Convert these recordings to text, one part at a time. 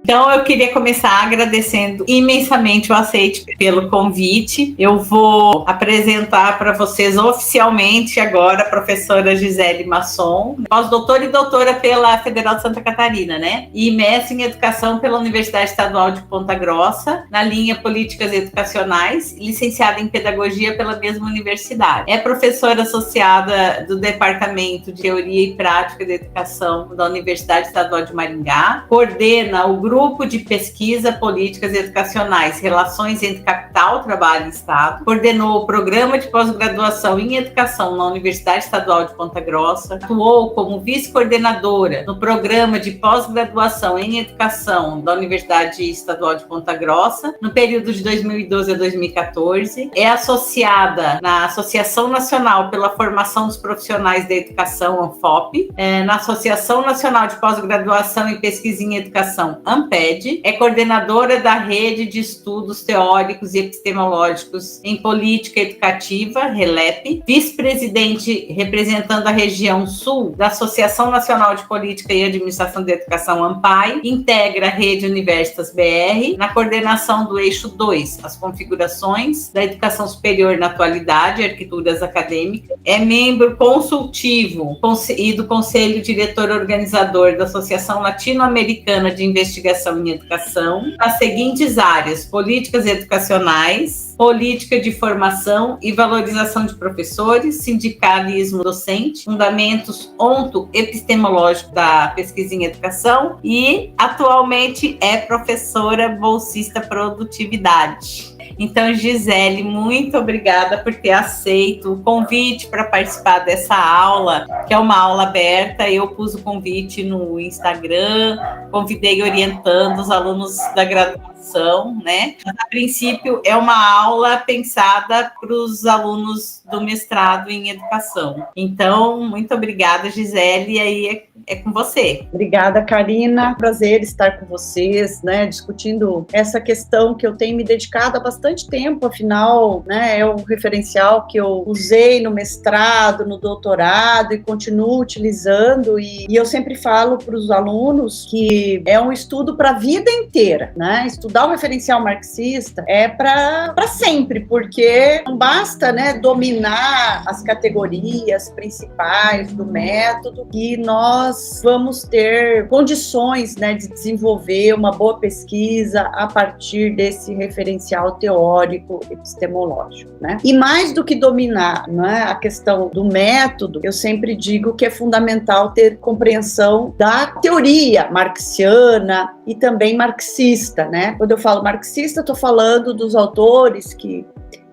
Então, eu queria começar agradecendo imensamente o aceite pelo convite. Eu vou apresentar para vocês oficialmente agora a professora Gisele Masson, pós-doutora e doutora pela Federal de Santa Catarina, né? E mestre em Educação pela Universidade Estadual de Ponta Grossa, na linha Políticas Educacionais, e licenciada em Pedagogia pela mesma universidade. É professora associada do Departamento de Teoria e Prática da Educação da Universidade Estadual de Maringá, coordena o Grupo de Pesquisa Políticas Educacionais, Relações entre Capital, Trabalho e Estado, coordenou o Programa de Pós-Graduação em Educação na Universidade Estadual de Ponta Grossa, atuou como vice-coordenadora no Programa de Pós-Graduação em Educação da Universidade Estadual de Ponta Grossa, no período de 2012 a 2014, é associada na Associação Nacional pela Formação dos Profissionais da Educação, ANFOP, na Associação Nacional de Pós-Graduação e Pesquisa em Educação, ANPED, é coordenadora da Rede de Estudos Teóricos e Epistemológicos em Política Educativa, RELEP, vice-presidente representando a região sul da Associação Nacional de Política e Administração da Educação, ANPAE, integra a Rede Universitas BR, na coordenação do eixo 2, as configurações da educação superior na atualidade, arquiteturas acadêmicas, é membro consultivo e do Conselho Diretor Organizador da Associação Latino-Americana de Investigação em Educação, nas seguintes áreas: políticas educacionais, política de formação e valorização de professores, sindicalismo docente, fundamentos onto-epistemológicos da pesquisa em educação e, atualmente, é professora bolsista produtividade. Então, Gisele, muito obrigada por ter aceito o convite para participar dessa aula, que é uma aula aberta. Eu pus o convite no Instagram, convidei orientando os alunos da graduação, né? A princípio, é uma aula pensada para os alunos do mestrado em educação. Então, muito obrigada, Gisele, e aí é com você. Obrigada, Karina. Prazer estar com vocês, né, discutindo essa questão que eu tenho me dedicado há bastante tempo, afinal, né, é um referencial que eu usei no mestrado, no doutorado e continuo utilizando, e eu sempre falo para os alunos que é um estudo para a vida inteira, né? Estudar o referencial marxista é para sempre, porque não basta, né, dominar as categorias principais do método, e nós vamos ter condições, né, de desenvolver uma boa pesquisa a partir desse referencial teórico epistemológico, né? E mais do que dominar, né, a questão do método, eu sempre digo que é fundamental ter compreensão da teoria marxiana e também marxista, né? Quando eu falo marxista, estou falando dos autores que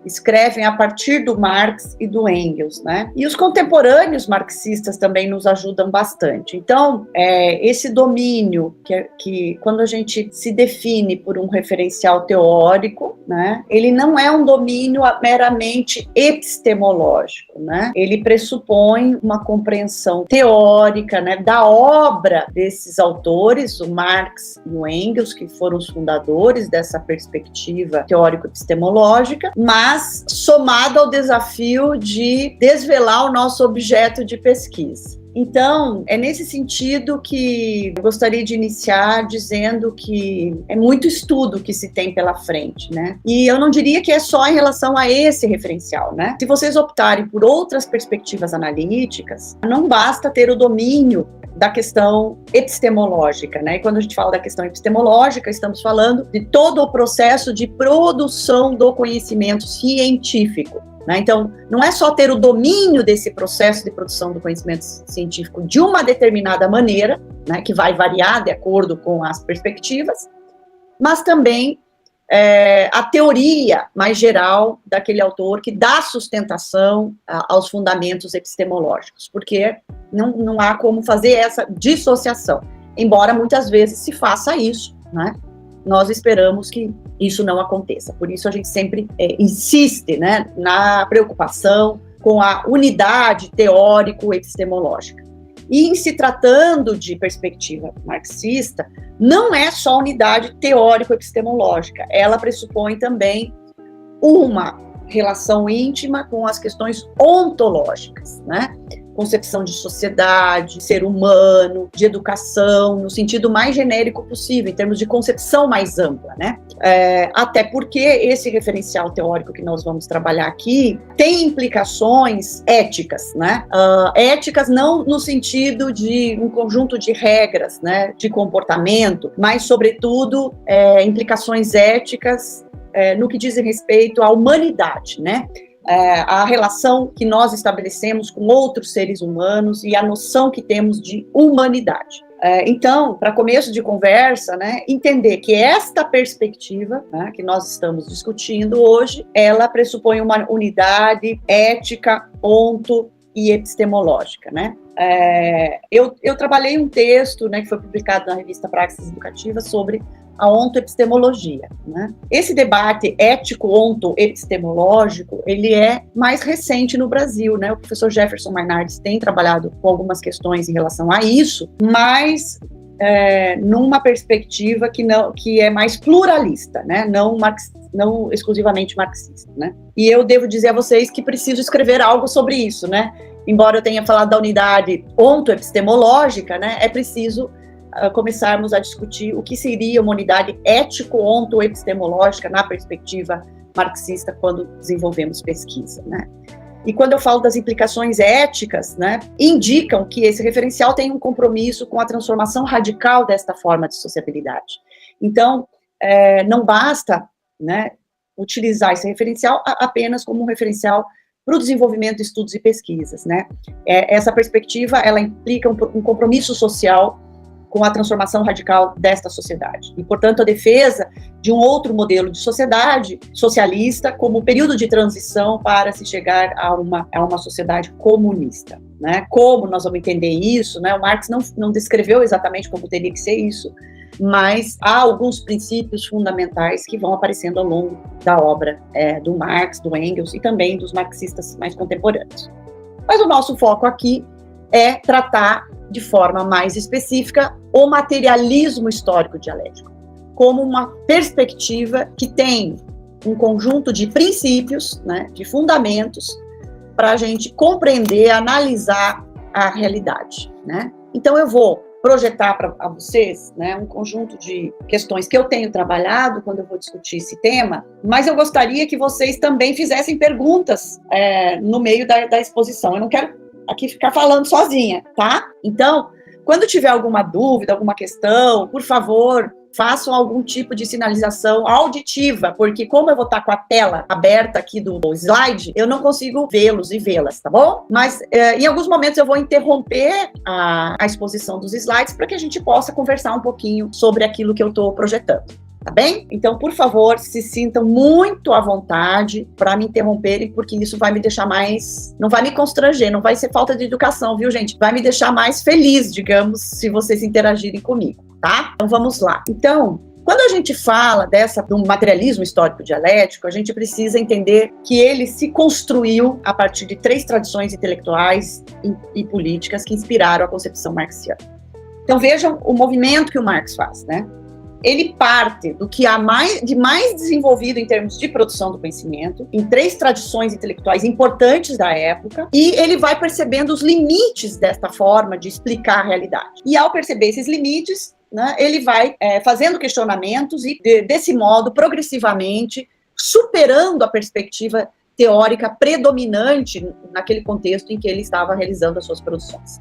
escrevem a partir do Marx e do Engels, né? E os contemporâneos marxistas também nos ajudam bastante. Então, esse domínio que quando a gente se define por um referencial teórico, né, ele não é um domínio meramente epistemológico, né? Ele pressupõe uma compreensão teórica, né, da obra desses autores, o Marx e o Engels, que foram os fundadores dessa perspectiva teórico-epistemológica, mas somado ao desafio de desvelar o nosso objeto de pesquisa. Então, é nesse sentido que eu gostaria de iniciar dizendo que é muito estudo que se tem pela frente, né? E eu não diria que é só em relação a esse referencial, né? Se vocês optarem por outras perspectivas analíticas, não basta ter o domínio da questão epistemológica, né? E quando a gente fala da questão epistemológica, estamos falando de todo o processo de produção do conhecimento científico, né? Então, não é só ter o domínio desse processo de produção do conhecimento científico de uma determinada maneira, né, que vai variar de acordo com as perspectivas, mas também a teoria mais geral daquele autor que dá sustentação aos fundamentos epistemológicos, porque não há como fazer essa dissociação, embora muitas vezes se faça isso, né? Nós esperamos que isso não aconteça, por isso a gente sempre insiste, né, na preocupação com a unidade teórico-epistemológica. E em se tratando de perspectiva marxista, não é só unidade teórico-epistemológica, ela pressupõe também uma relação íntima com as questões ontológicas, né? concepção de sociedade, ser humano, de educação, no sentido mais genérico possível, em termos de concepção mais ampla, né? Até porque esse referencial teórico que nós vamos trabalhar aqui tem implicações éticas, né? Éticas não no sentido de um conjunto de regras, né, de comportamento, mas, sobretudo, implicações éticas no que diz respeito à humanidade, né? A relação que nós estabelecemos com outros seres humanos e a noção que temos de humanidade. Então, para começo de conversa, né, entender que esta perspectiva, né, que nós estamos discutindo hoje, ela pressupõe uma unidade ética, onto e epistemológica, né? Eu trabalhei um texto, né, que foi publicado na revista Praxis Educativa sobre a ontoepistemologia, né? Esse debate ético-onto-epistemológico, ele é mais recente no Brasil, né? O professor Jefferson Mainardi tem trabalhado com algumas questões em relação a isso, mas numa perspectiva que é mais pluralista, né? Não exclusivamente marxista, né? E eu devo dizer a vocês que preciso escrever algo sobre isso, né? Embora eu tenha falado da unidade ontoepistemológica, né? É preciso começarmos a discutir o que seria uma unidade ético-onto-epistemológica na perspectiva marxista quando desenvolvemos pesquisa, né? E quando eu falo das implicações éticas, né, indicam que esse referencial tem um compromisso com a transformação radical desta forma de sociabilidade. Então, não basta, né, utilizar esse referencial apenas como um referencial para o desenvolvimento de estudos e pesquisas, né? Essa perspectiva, ela implica um compromisso social com a transformação radical desta sociedade. E, portanto, a defesa de um outro modelo de sociedade socialista como período de transição para se chegar a uma sociedade comunista, né? Como nós vamos entender isso, né? O Marx não descreveu exatamente como teria que ser isso, mas há alguns princípios fundamentais que vão aparecendo ao longo da obra do Marx, do Engels e também dos marxistas mais contemporâneos. Mas o nosso foco aqui é tratar de forma mais específica o materialismo histórico dialético, como uma perspectiva que tem um conjunto de princípios, né, de fundamentos, para a gente compreender, analisar a realidade, né? Então eu vou projetar para vocês, né, um conjunto de questões que eu tenho trabalhado quando eu vou discutir esse tema, mas eu gostaria que vocês também fizessem perguntas no meio da exposição. Eu não quero aqui ficar falando sozinha, tá? Então, quando tiver alguma dúvida, alguma questão, por favor, façam algum tipo de sinalização auditiva, porque como eu vou estar com a tela aberta aqui do slide, eu não consigo vê-los e vê-las, tá bom? Mas em alguns momentos eu vou interromper a exposição dos slides para que a gente possa conversar um pouquinho sobre aquilo que eu estou projetando. Tá bem? Então, por favor, se sintam muito à vontade para me interromperem, porque isso vai me deixar mais... Não vai me constranger, não vai ser falta de educação, viu, gente? Vai me deixar mais feliz, digamos, se vocês interagirem comigo, tá? Então, vamos lá. Então, quando a gente fala do materialismo histórico dialético, a gente precisa entender que ele se construiu a partir de 3 tradições intelectuais e políticas que inspiraram a concepção marxiana. Então, vejam o movimento que o Marx faz, né? Ele parte do que há de mais desenvolvido em termos de produção do conhecimento, em 3 tradições intelectuais importantes da época, e ele vai percebendo os limites desta forma de explicar a realidade. E ao perceber esses limites, né, ele vai fazendo questionamentos e, desse modo, progressivamente, superando a perspectiva teórica predominante naquele contexto em que ele estava realizando as suas produções.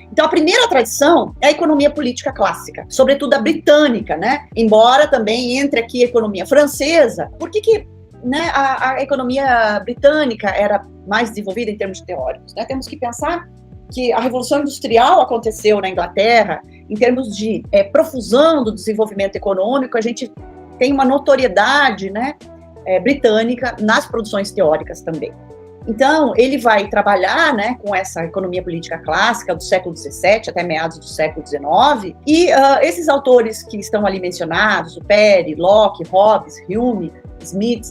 Então, a primeira tradição é a economia política clássica, sobretudo a britânica, né? Embora também entre aqui a economia francesa. Por que né, a economia britânica era mais desenvolvida em termos teóricos, né? Temos que pensar que a Revolução Industrial aconteceu na Inglaterra, em termos de profusão do desenvolvimento econômico, a gente tem uma notoriedade, né, britânica nas produções teóricas também. Então, ele vai trabalhar, né, com essa economia política clássica do século XVII até meados do século XIX, e esses autores que estão ali mencionados, o Perry, Locke, Hobbes, Hume, Smith,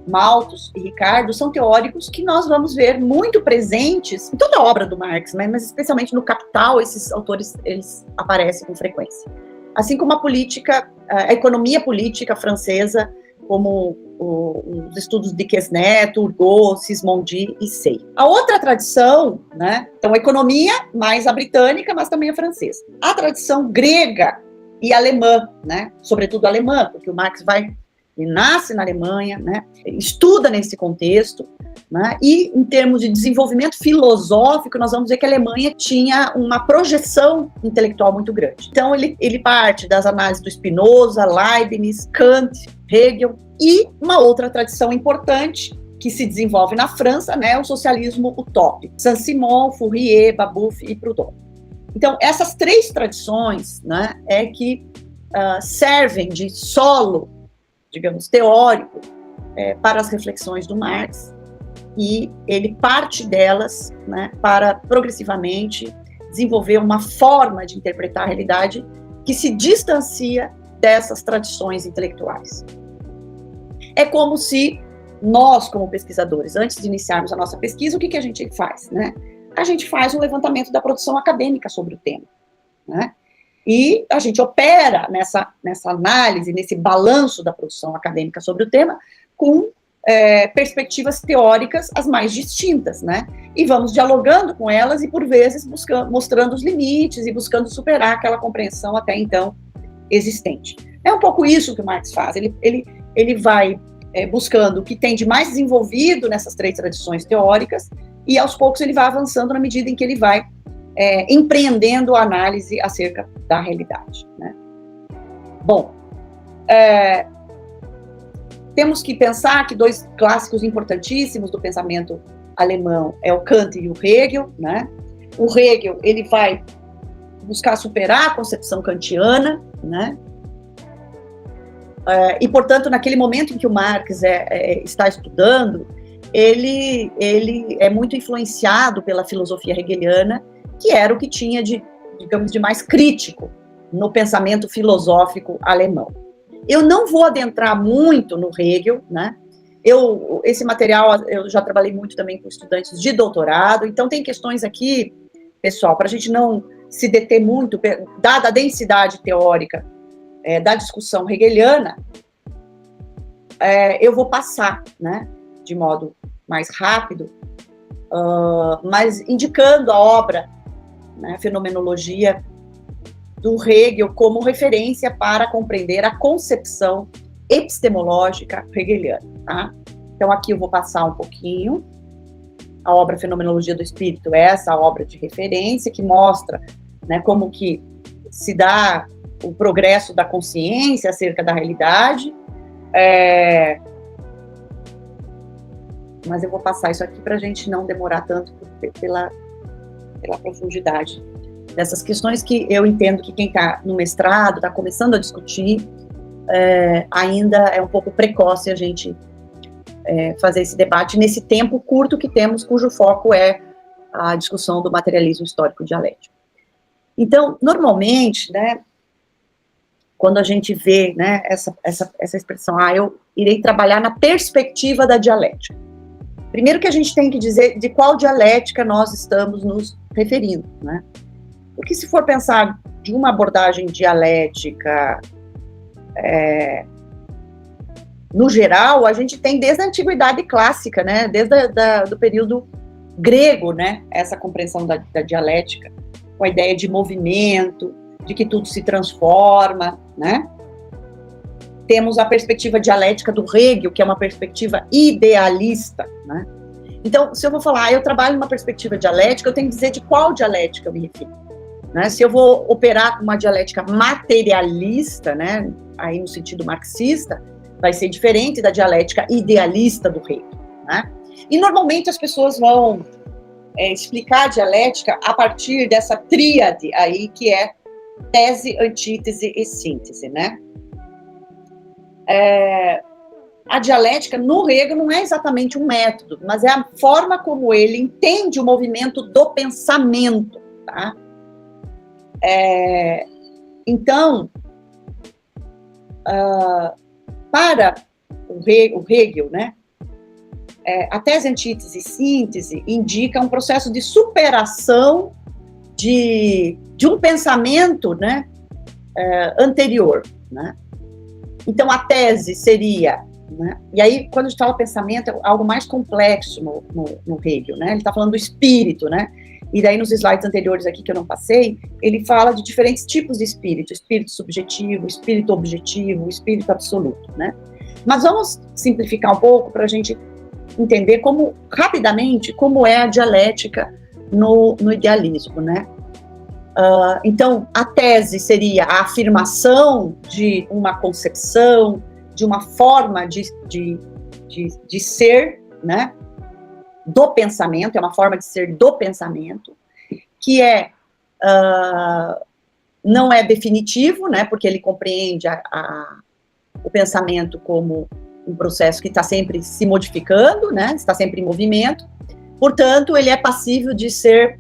Malthus e Ricardo, são teóricos que nós vamos ver muito presentes em toda a obra do Marx, né, mas especialmente no Capital, esses autores eles aparecem com frequência. Assim como a economia política francesa, como os estudos de Quesnet, Turgot, Sismondi e Say. A outra tradição, né, então a economia, mais a britânica, mas também a francesa. A tradição grega e alemã, né, sobretudo alemã, porque o Marx ele nasce na Alemanha, né, estuda nesse contexto, né, e em termos de desenvolvimento filosófico, nós vamos ver que a Alemanha tinha uma projeção intelectual muito grande. Então, ele parte das análises do Spinoza, Leibniz, Kant, Hegel, e uma outra tradição importante que se desenvolve na França, né, o socialismo utópico. Saint-Simon, Fourier, Babeuf e Proudhon. Então, essas três tradições, né, é que servem de solo, digamos, teórico para as reflexões do Marx, e ele parte delas, né, para progressivamente desenvolver uma forma de interpretar a realidade que se distancia dessas tradições intelectuais. É como se nós, como pesquisadores, antes de iniciarmos a nossa pesquisa, o que a gente faz, né? A gente faz um levantamento da produção acadêmica sobre o tema, né? E a gente opera nessa análise, nesse balanço da produção acadêmica sobre o tema, com perspectivas teóricas as mais distintas, né? E vamos dialogando com elas e, por vezes, mostrando os limites e buscando superar aquela compreensão até então existente. É um pouco isso que o Marx faz. Ele vai buscando o que tem de mais desenvolvido nessas três tradições teóricas e, aos poucos, ele vai avançando na medida em que ele vai empreendendo a análise acerca da realidade, né? Bom, temos que pensar que dois clássicos importantíssimos do pensamento alemão é o Kant e o Hegel, né? O Hegel, ele vai buscar superar a concepção kantiana, né? E, portanto, naquele momento em que o Marx está estudando, ele é muito influenciado pela filosofia hegeliana, que era o que tinha de mais crítico no pensamento filosófico alemão. Eu não vou adentrar muito no Hegel, né? Esse material, eu já trabalhei muito também com estudantes de doutorado, então tem questões aqui, pessoal, para a gente não se deter muito, dada a densidade teórica da discussão hegeliana, eu vou passar, né, de modo mais rápido, mas indicando a obra, né, Fenomenologia do Hegel como referência para compreender a concepção epistemológica hegeliana, tá? Então, aqui eu vou passar um pouquinho. A obra Fenomenologia do Espírito é essa obra de referência que mostra, né, como que se dá o progresso da consciência acerca da realidade. Mas eu vou passar isso aqui para a gente não demorar tanto pela profundidade dessas questões que eu entendo que quem está no mestrado, está começando a discutir, ainda é um pouco precoce a gente fazer esse debate nesse tempo curto que temos, cujo foco é a discussão do materialismo histórico dialético. Então, normalmente, né, quando a gente vê, né, essa expressão, eu irei trabalhar na perspectiva da dialética. Primeiro que a gente tem que dizer de qual dialética nós estamos nos referindo, né? Porque se for pensar de uma abordagem dialética, no geral, a gente tem desde a antiguidade clássica, né? Desde do período grego, né? Essa compreensão da dialética, com a ideia de movimento, de que tudo se transforma, né? Temos a perspectiva dialética do Hegel, que é uma perspectiva idealista, né? Então, se eu vou falar, eu trabalho numa perspectiva dialética, eu tenho que dizer de qual dialética eu me refiro, né? Se eu vou operar com uma dialética materialista, né, aí no sentido marxista, vai ser diferente da dialética idealista do Hegel, né? E normalmente as pessoas vão explicar a dialética a partir dessa tríade aí, que é tese, antítese e síntese, né? A dialética no Hegel não é exatamente um método, mas é a forma como ele entende o movimento do pensamento, tá? Então, para o Hegel, né, a tese, antítese e síntese indica um processo de superação de um pensamento, né, anterior, né? Então, a tese seria né? E aí, quando a gente fala pensamento, é algo mais complexo no Hegel, né? Ele está falando do espírito, né? E daí, nos slides anteriores aqui que eu não passei, ele fala de diferentes tipos de espírito: espírito subjetivo, espírito objetivo, espírito absoluto, né? Mas vamos simplificar um pouco para a gente entender rapidamente, como é a dialética no idealismo, né? Então, a tese seria a afirmação de uma concepção, de uma forma de ser, né, do pensamento, é uma forma de ser do pensamento, que não é definitivo, né, porque ele compreende o pensamento como um processo que está sempre se modificando, né, está sempre em movimento, portanto, ele é passível de ser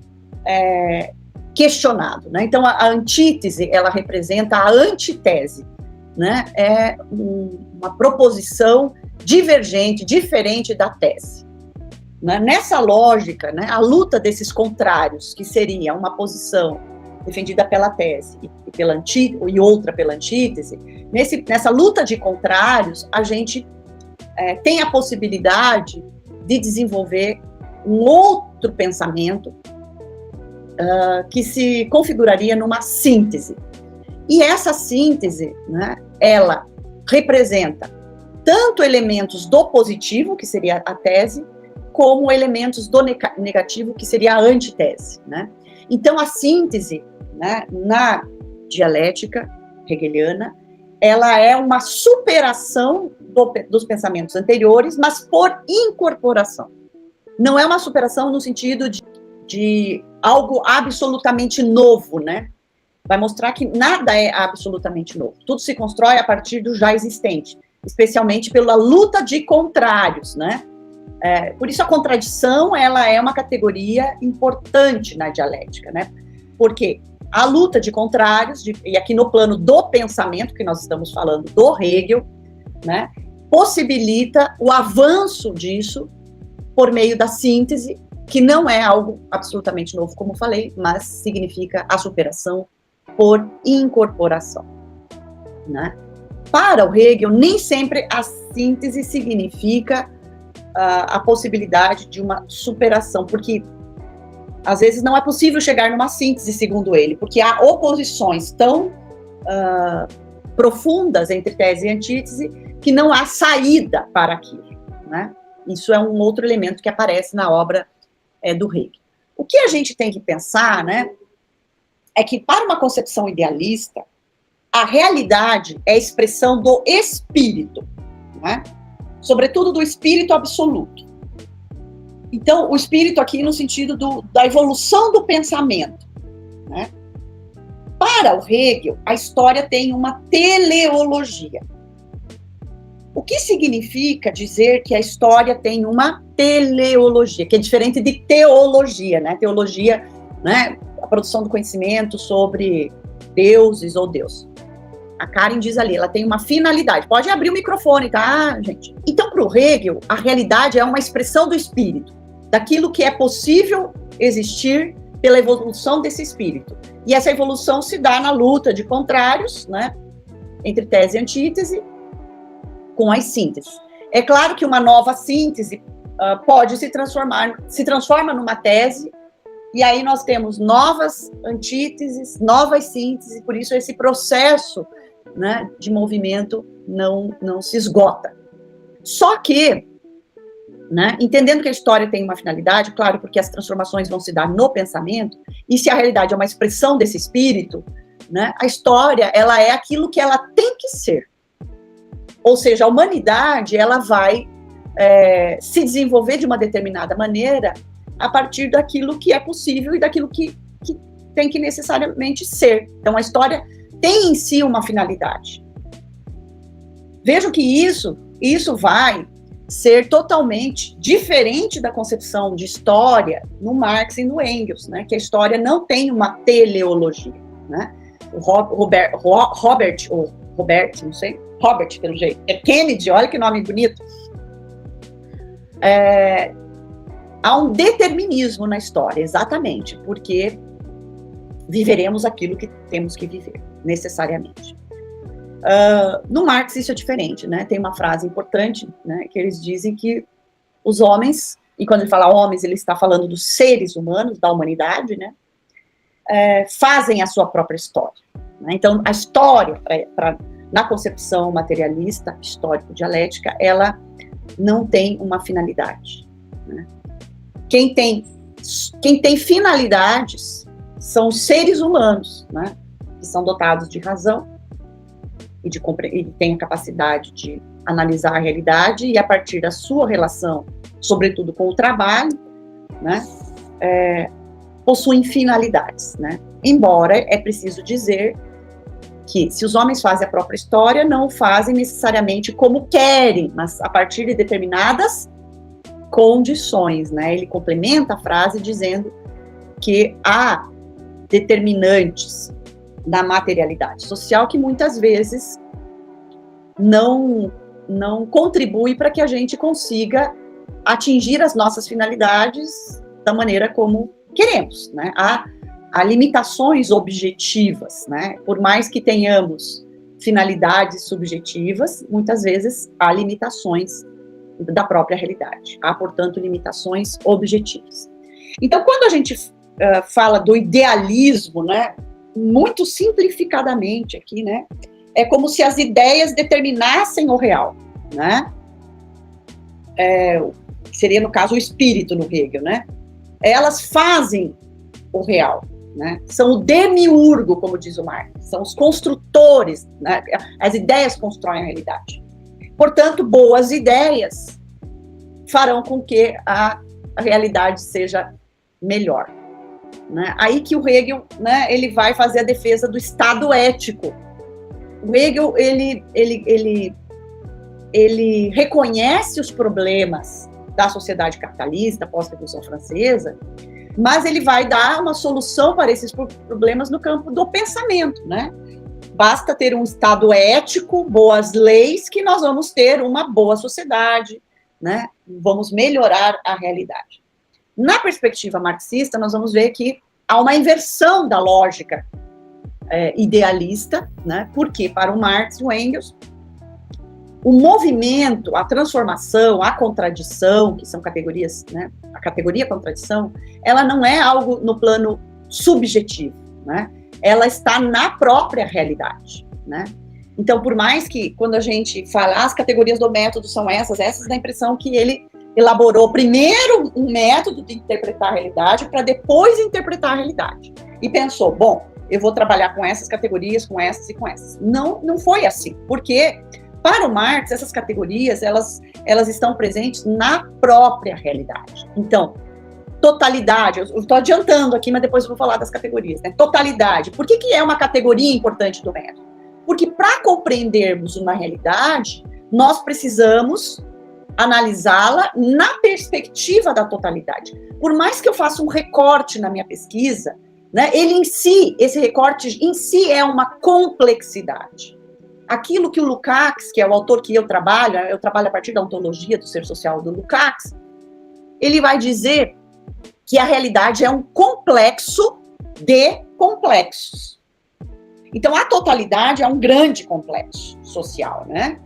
questionado, né? Então, a antítese, ela representa a antitese, né? É uma proposição divergente, diferente da tese, né? Nessa lógica, né, a luta desses contrários, que seria uma posição defendida pela tese e outra pela antítese, nessa luta de contrários, a gente tem a possibilidade de desenvolver um outro pensamento que se configuraria numa síntese. E essa síntese, né, ela representa tanto elementos do positivo, que seria a tese, como elementos do negativo, que seria a antitese, né? Então, a síntese, né, na dialética hegeliana, ela é uma superação dos pensamentos anteriores, mas por incorporação. Não é uma superação no sentido de algo absolutamente novo, né? Vai mostrar que nada é absolutamente novo. Tudo se constrói a partir do já existente, especialmente pela luta de contrários, né? Por isso a contradição, ela é uma categoria importante na dialética, né? Porque a luta de contrários, e aqui no plano do pensamento, que nós estamos falando do Hegel, né, possibilita o avanço disso por meio da síntese, que não é algo absolutamente novo, como falei, mas significa a superação por incorporação, né? Para o Hegel, nem sempre a síntese significa a possibilidade de uma superação, porque às vezes não é possível chegar numa síntese, segundo ele, porque há oposições tão profundas entre tese e antítese que não há saída para aquilo, né? Isso é um outro elemento que aparece na obra do Hegel. O que a gente tem que pensar, né, é que para uma concepção idealista, a realidade é a expressão do espírito, né? Sobretudo do espírito absoluto. Então, o espírito aqui no sentido da evolução do pensamento, né? Para o Hegel, a história tem uma teleologia. O que significa dizer que a história tem uma teleologia, que é diferente de teologia, né? Teologia, né, a produção do conhecimento sobre deuses ou Deus. A Karen diz ali, ela tem uma finalidade. Pode abrir o microfone, tá, gente? Então, para o Hegel, a realidade é uma expressão do espírito, daquilo que é possível existir pela evolução desse espírito. E essa evolução se dá na luta de contrários, né, entre tese e antítese, com as sínteses. É claro que uma nova síntese pode se transforma numa tese, e aí nós temos novas antíteses, novas sínteses, por isso esse processo, né, de movimento não se esgota. Só que, né, entendendo que a história tem uma finalidade, claro, porque as transformações vão se dar no pensamento, e se a realidade é uma expressão desse espírito, né, a história, ela é aquilo que ela tem que ser. Ou seja, a humanidade, ela vai se desenvolver de uma determinada maneira a partir daquilo que é possível e daquilo que tem que necessariamente ser. Então, a história tem em si uma finalidade. Vejam que isso vai ser totalmente diferente da concepção de história no Marx e no Engels, né? Que a história não tem uma teleologia, né? O Robert, não sei, Robert, pelo jeito, é Kennedy, olha que nome bonito. Há um determinismo na história, exatamente, porque viveremos aquilo que temos que viver, necessariamente. No Marx isso é diferente, né? Tem uma frase importante, né, que eles dizem que os homens, e quando ele fala homens, ele está falando dos seres humanos, da humanidade, né, fazem a sua própria história. Né? Então, a história, na concepção materialista, histórico-dialética, ela não tem uma finalidade. Né? Quem tem finalidades são os seres humanos, né, que são dotados de razão e têm a capacidade de analisar a realidade e, a partir da sua relação, sobretudo com o trabalho, né, possuem finalidades. Né? Embora é preciso dizer que, se os homens fazem a própria história, não o fazem necessariamente como querem, mas a partir de determinadas condições. Né? Ele complementa a frase dizendo que há determinantes da materialidade social que muitas vezes não contribui para que a gente consiga atingir as nossas finalidades da maneira como queremos. Né? Há limitações objetivas, né? Por mais que tenhamos finalidades subjetivas, muitas vezes há limitações da própria realidade. Há, portanto, limitações objetivas. Então, quando a gente fala do idealismo, né, muito simplificadamente aqui, né, é como se as ideias determinassem o real, né? Seria, no caso, o espírito no Hegel, né? Elas fazem o real, né? São o demiurgo, como diz o Marx, são os construtores, né? As ideias constroem a realidade. Portanto, boas ideias farão com que a realidade seja melhor. Né? Aí que o Hegel, né, ele vai fazer a defesa do Estado ético. O Hegel, ele reconhece os problemas da sociedade capitalista pós-Revolução Francesa, mas ele vai dar uma solução para esses problemas no campo do pensamento, né? Basta ter um Estado ético, boas leis, que nós vamos ter uma boa sociedade, né? Vamos melhorar a realidade. Na perspectiva marxista, nós vamos ver que há uma inversão da lógica idealista, né? Porque para o Marx e o Engels, o movimento, a transformação, a contradição, que são categorias, né? A categoria contradição, ela não é algo no plano subjetivo, né? Ela está na própria realidade, né? Então, por mais que, quando a gente fala, as categorias do método são essas dá a impressão que ele elaborou primeiro um método de interpretar a realidade para depois interpretar a realidade. E pensou, bom, eu vou trabalhar com essas categorias, com essas e com essas. Não foi assim, porque para o Marx, essas categorias, elas estão presentes na própria realidade. Então, totalidade, eu estou adiantando aqui, mas depois eu vou falar das categorias, né? Totalidade, por que é uma categoria importante do método? Porque para compreendermos uma realidade, nós precisamos analisá-la na perspectiva da totalidade. Por mais que eu faça um recorte na minha pesquisa, né, ele em si, esse recorte em si é uma complexidade. Aquilo que o Lukács, que é o autor que eu trabalho a partir da ontologia do ser social do Lukács, ele vai dizer que a realidade é um complexo de complexos. Então, a totalidade é um grande complexo social, né?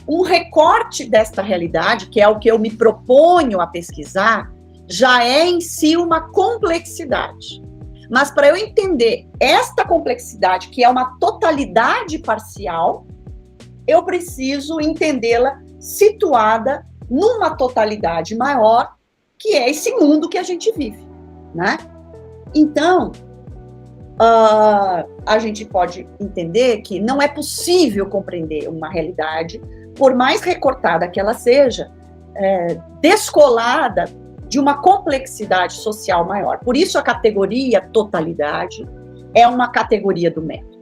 Um recorte desta realidade, que é o que eu me proponho a pesquisar, já é em si uma complexidade. Mas para eu entender esta complexidade, que é uma totalidade parcial, eu preciso entendê-la situada numa totalidade maior, que é esse mundo que a gente vive, né? Então, a gente pode entender que não é possível compreender uma realidade, por mais recortada que ela seja, descolada de uma complexidade social maior. Por isso a categoria totalidade é uma categoria do método.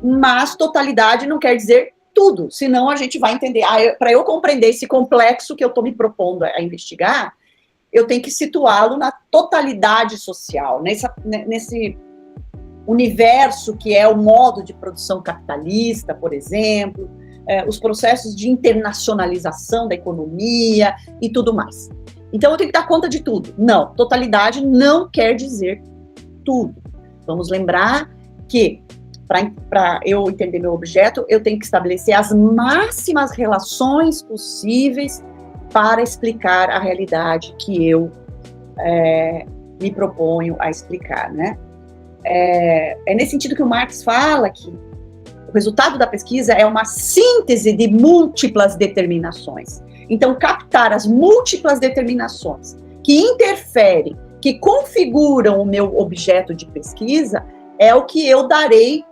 Mas totalidade não quer dizer tudo, senão a gente vai entender, para eu compreender esse complexo que eu estou me propondo a investigar, eu tenho que situá-lo na totalidade social, nesse universo que é o modo de produção capitalista, por exemplo, os processos de internacionalização da economia e tudo mais. Então, eu tenho que dar conta de tudo. Não, totalidade não quer dizer tudo. Vamos lembrar que para eu entender meu objeto, eu tenho que estabelecer as máximas relações possíveis para explicar a realidade que eu me proponho a explicar, né? É nesse sentido que o Marx fala que o resultado da pesquisa é uma síntese de múltiplas determinações. Então, captar as múltiplas determinações que interferem, que configuram o meu objeto de pesquisa, é o que eu darei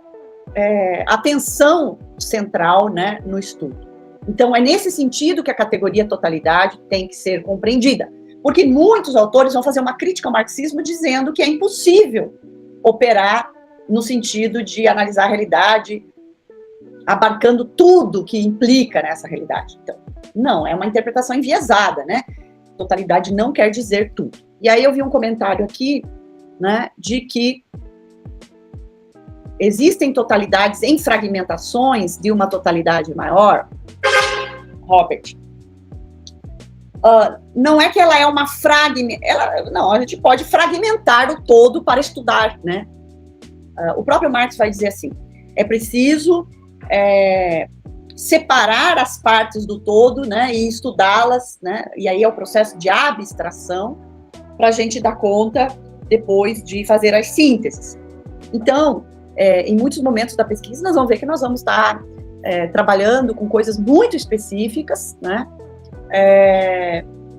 atenção central, né, no estudo. Então, é nesse sentido que a categoria totalidade tem que ser compreendida. Porque muitos autores vão fazer uma crítica ao marxismo dizendo que é impossível operar no sentido de analisar a realidade, abarcando tudo que implica nessa realidade. Então, não, é uma interpretação enviesada, né? Totalidade não quer dizer tudo. E aí eu vi um comentário aqui, né, de que existem totalidades em fragmentações de uma totalidade maior. Robert, não é que ela é uma não, a gente pode fragmentar o todo para estudar, né? O próprio Marx vai dizer assim, é preciso separar as partes do todo, né, e estudá-las, né, e aí é o processo de abstração para a gente dar conta depois de fazer as sínteses. Então, em muitos momentos da pesquisa, nós vamos ver que nós vamos estar trabalhando com coisas muito específicas, né,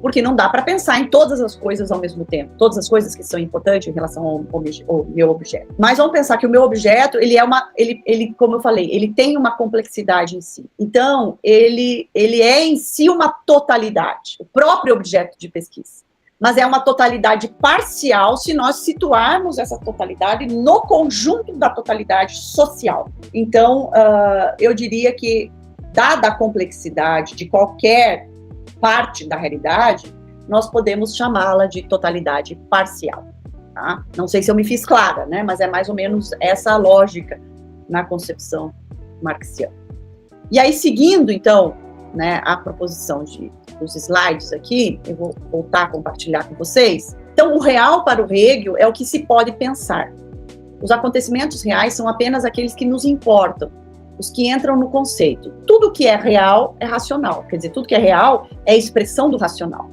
porque não dá para pensar em todas as coisas ao mesmo tempo, todas as coisas que são importantes em relação ao meu objeto. Mas vamos pensar que o meu objeto, ele, como eu falei, ele tem uma complexidade em si. Então, ele é em si uma totalidade, o próprio objeto de pesquisa. Mas é uma totalidade parcial se nós situarmos essa totalidade no conjunto da totalidade social. Então, eu diria que, dada a complexidade de qualquer parte da realidade, nós podemos chamá-la de totalidade parcial. Tá? Não sei se eu me fiz clara, né? Mas é mais ou menos essa a lógica na concepção marxiana. E aí, seguindo, então, né, a proposição dos slides aqui, eu vou voltar a compartilhar com vocês. Então, o real para o Hegel é o que se pode pensar. Os acontecimentos reais são apenas aqueles que nos importam, os que entram no conceito. Tudo que é real é racional. Quer dizer, tudo que é real é expressão do racional.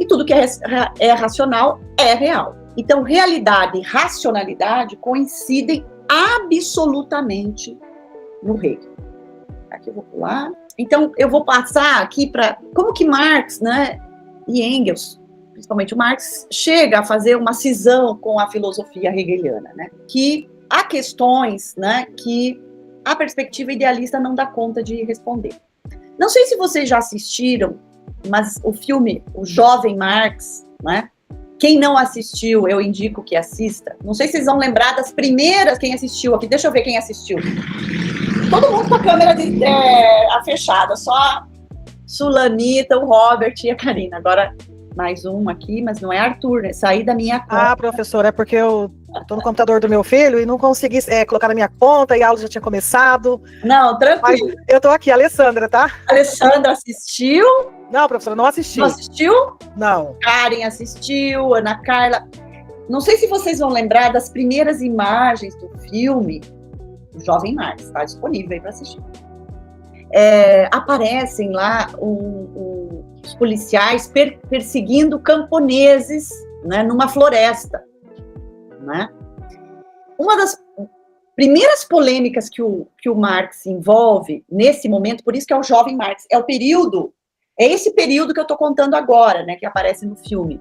E tudo que é racional é real. Então, realidade e racionalidade coincidem absolutamente no Hegel. Aqui eu vou pular. Então, eu vou passar aqui para como que Marx, né, e Engels, principalmente o Marx, chega a fazer uma cisão com a filosofia hegeliana, né? Que há questões, né, que a perspectiva idealista não dá conta de responder. Não sei se vocês já assistiram, mas o filme O Jovem Marx, né? Quem não assistiu, eu indico que assista. Não sei se vocês vão lembrar das primeiras, quem assistiu aqui. Deixa eu ver quem assistiu. Todo mundo com a câmera fechada, só Sulamita, o Robert e a Karina. Agora, mais um aqui, mas não é Arthur, né? Saí da minha conta. Ah, professora, é porque eu tô no computador do meu filho e não consegui colocar na minha conta e a aula já tinha começado. Não, tranquilo. Mas eu tô aqui, a Alessandra, tá? Alessandra assistiu? Não, professora, não assisti. Não assistiu? Não. Karen assistiu, Ana Carla. Não sei se vocês vão lembrar das primeiras imagens do filme O Jovem Marx, está disponível aí para assistir. Aparecem lá os policiais perseguindo camponeses, né, numa floresta. Né? Uma das primeiras polêmicas que o Marx envolve nesse momento, por isso que é o Jovem Marx, é esse período que eu estou contando agora, né, que aparece no filme,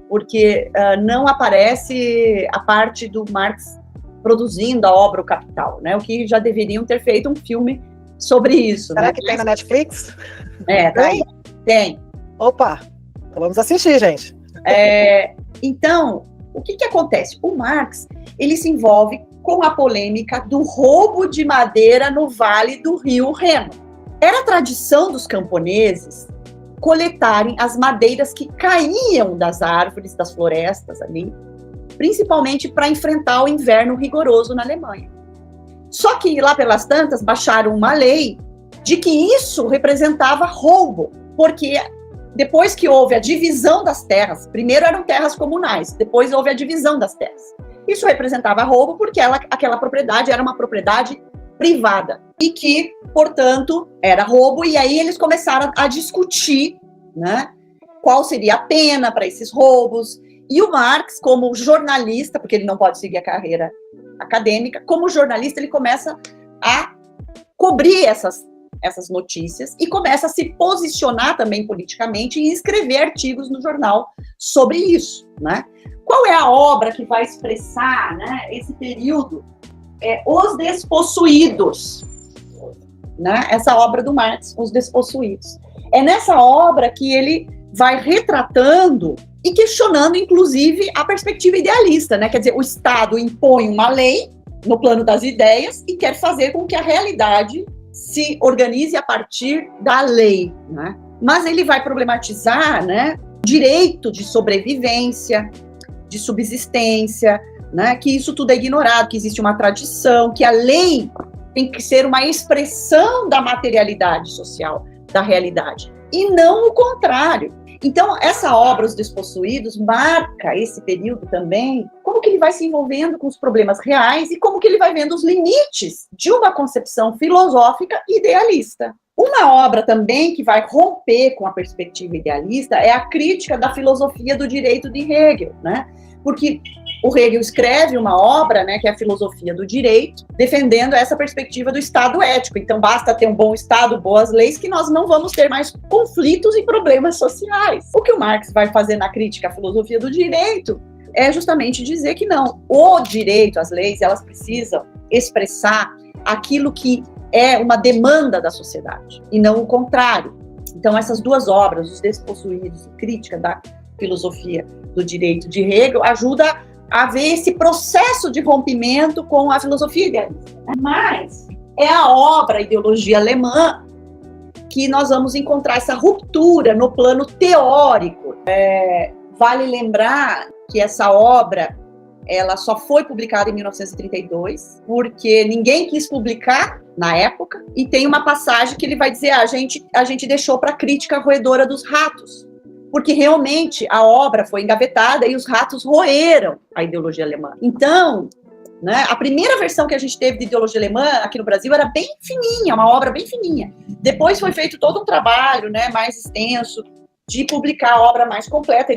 porque não aparece a parte do Marx produzindo a obra O Capital, né, o que já deveriam ter feito um filme sobre isso. Será, né, que tem na Netflix? Tem. Opa, então vamos assistir, gente. Então, o que acontece? O Marx, ele se envolve com a polêmica do roubo de madeira no vale do rio Reno. Era tradição dos camponeses coletarem as madeiras que caíam das árvores, das florestas ali, principalmente para enfrentar o inverno rigoroso na Alemanha. Só que lá pelas tantas baixaram uma lei de que isso representava roubo, porque depois que houve a divisão das terras, primeiro eram terras comunais, depois houve a divisão das terras. Isso representava roubo porque aquela propriedade era uma propriedade privada e que, portanto, era roubo. E aí eles começaram a discutir, né, qual seria a pena para esses roubos. E o Marx, como jornalista, porque ele não pode seguir a carreira acadêmica, como jornalista, ele começa a cobrir essas notícias e começa a se posicionar também politicamente e escrever artigos no jornal sobre isso, né? Qual é a obra que vai expressar, né, esse período? Os Despossuídos, né? Essa obra do Marx, Os Despossuídos. É nessa obra que ele vai retratando e questionando, inclusive, a perspectiva idealista, né? Quer dizer, o Estado impõe uma lei no plano das ideias e quer fazer com que a realidade se organize a partir da lei, né? Mas ele vai problematizar, né, direito de sobrevivência, de subsistência, né, que isso tudo é ignorado, que existe uma tradição, que a lei tem que ser uma expressão da materialidade social, da realidade, e não o contrário. Então, essa obra, Os Despossuídos, marca esse período também, como que ele vai se envolvendo com os problemas reais e como que ele vai vendo os limites de uma concepção filosófica idealista. Uma obra também que vai romper com a perspectiva idealista é a crítica da filosofia do direito de Hegel, né? Porque o Hegel escreve uma obra, né, que é a filosofia do direito, defendendo essa perspectiva do Estado ético. Então, basta ter um bom Estado, boas leis, que nós não vamos ter mais conflitos e problemas sociais. O que o Marx vai fazer na crítica à filosofia do direito é justamente dizer que não, o direito, as leis, elas precisam expressar aquilo que é uma demanda da sociedade, e não o contrário. Então, essas duas obras, Os Despossuídos e Crítica da Filosofia do Direito de Hegel, ajuda a ver esse processo de rompimento com a filosofia idealista. Mas é a obra, a ideologia alemã, que nós vamos encontrar essa ruptura no plano teórico. Vale lembrar que essa obra ela só foi publicada em 1932, porque ninguém quis publicar na época, e tem uma passagem que ele vai dizer, a gente deixou para a crítica roedora dos ratos, porque realmente a obra foi engavetada e os ratos roeram a ideologia alemã. Então, né, a primeira versão que a gente teve de ideologia alemã aqui no Brasil era bem fininha, uma obra bem fininha. Depois foi feito todo um trabalho, né, mais extenso de publicar a obra mais completa.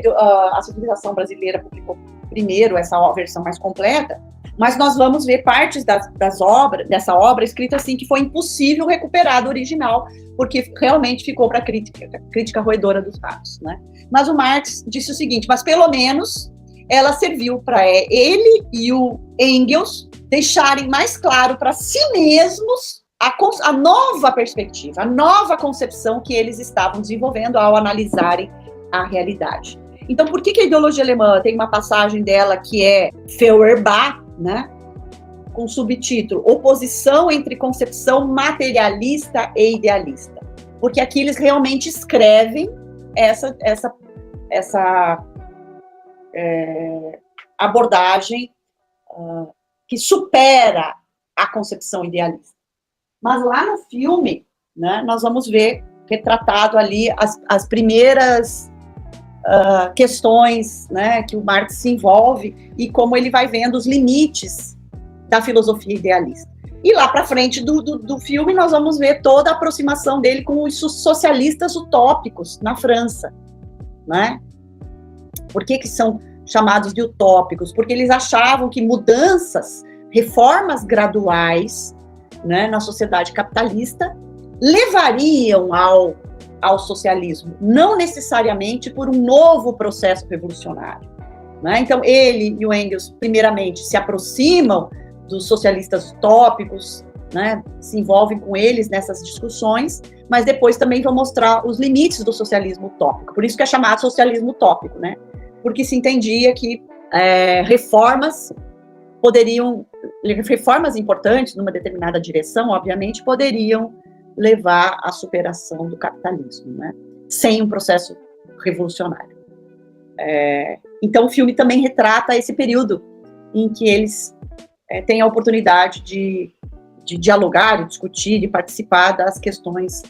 A civilização brasileira publicou primeiro essa versão mais completa, mas nós vamos ver partes dessa obra escrita assim que foi impossível recuperar do original, porque realmente ficou para crítica roedora dos ratos, né? Mas o Marx disse o seguinte, mas pelo menos ela serviu para ele e o Engels deixarem mais claro para si mesmos a nova perspectiva, a nova concepção que eles estavam desenvolvendo ao analisarem a realidade. Então, por que a ideologia alemã tem uma passagem dela que é Feuerbach, né, com o subtítulo Oposição entre concepção materialista e idealista? Porque aqui eles realmente escrevem essa abordagem que supera a concepção idealista. Mas lá no filme, né, nós vamos ver retratado ali as primeiras questões, né, que o Marx se envolve e como ele vai vendo os limites da filosofia idealista. E lá para frente do filme nós vamos ver toda a aproximação dele com os socialistas utópicos na França, né? Por que são chamados de utópicos? Porque eles achavam que mudanças, reformas graduais, né, na sociedade capitalista levariam ao socialismo, não necessariamente por um novo processo revolucionário, né? Então, ele e o Engels, primeiramente, se aproximam dos socialistas utópicos, né? Se envolvem com eles nessas discussões, mas depois também vão mostrar os limites do socialismo utópico. Por isso que é chamado socialismo utópico, né? Porque se entendia que reformas importantes numa determinada direção, obviamente, poderiam levar à superação do capitalismo, né? Sem um processo revolucionário. Então, o filme também retrata esse período em que eles têm a oportunidade de dialogar, de discutir, de participar das questões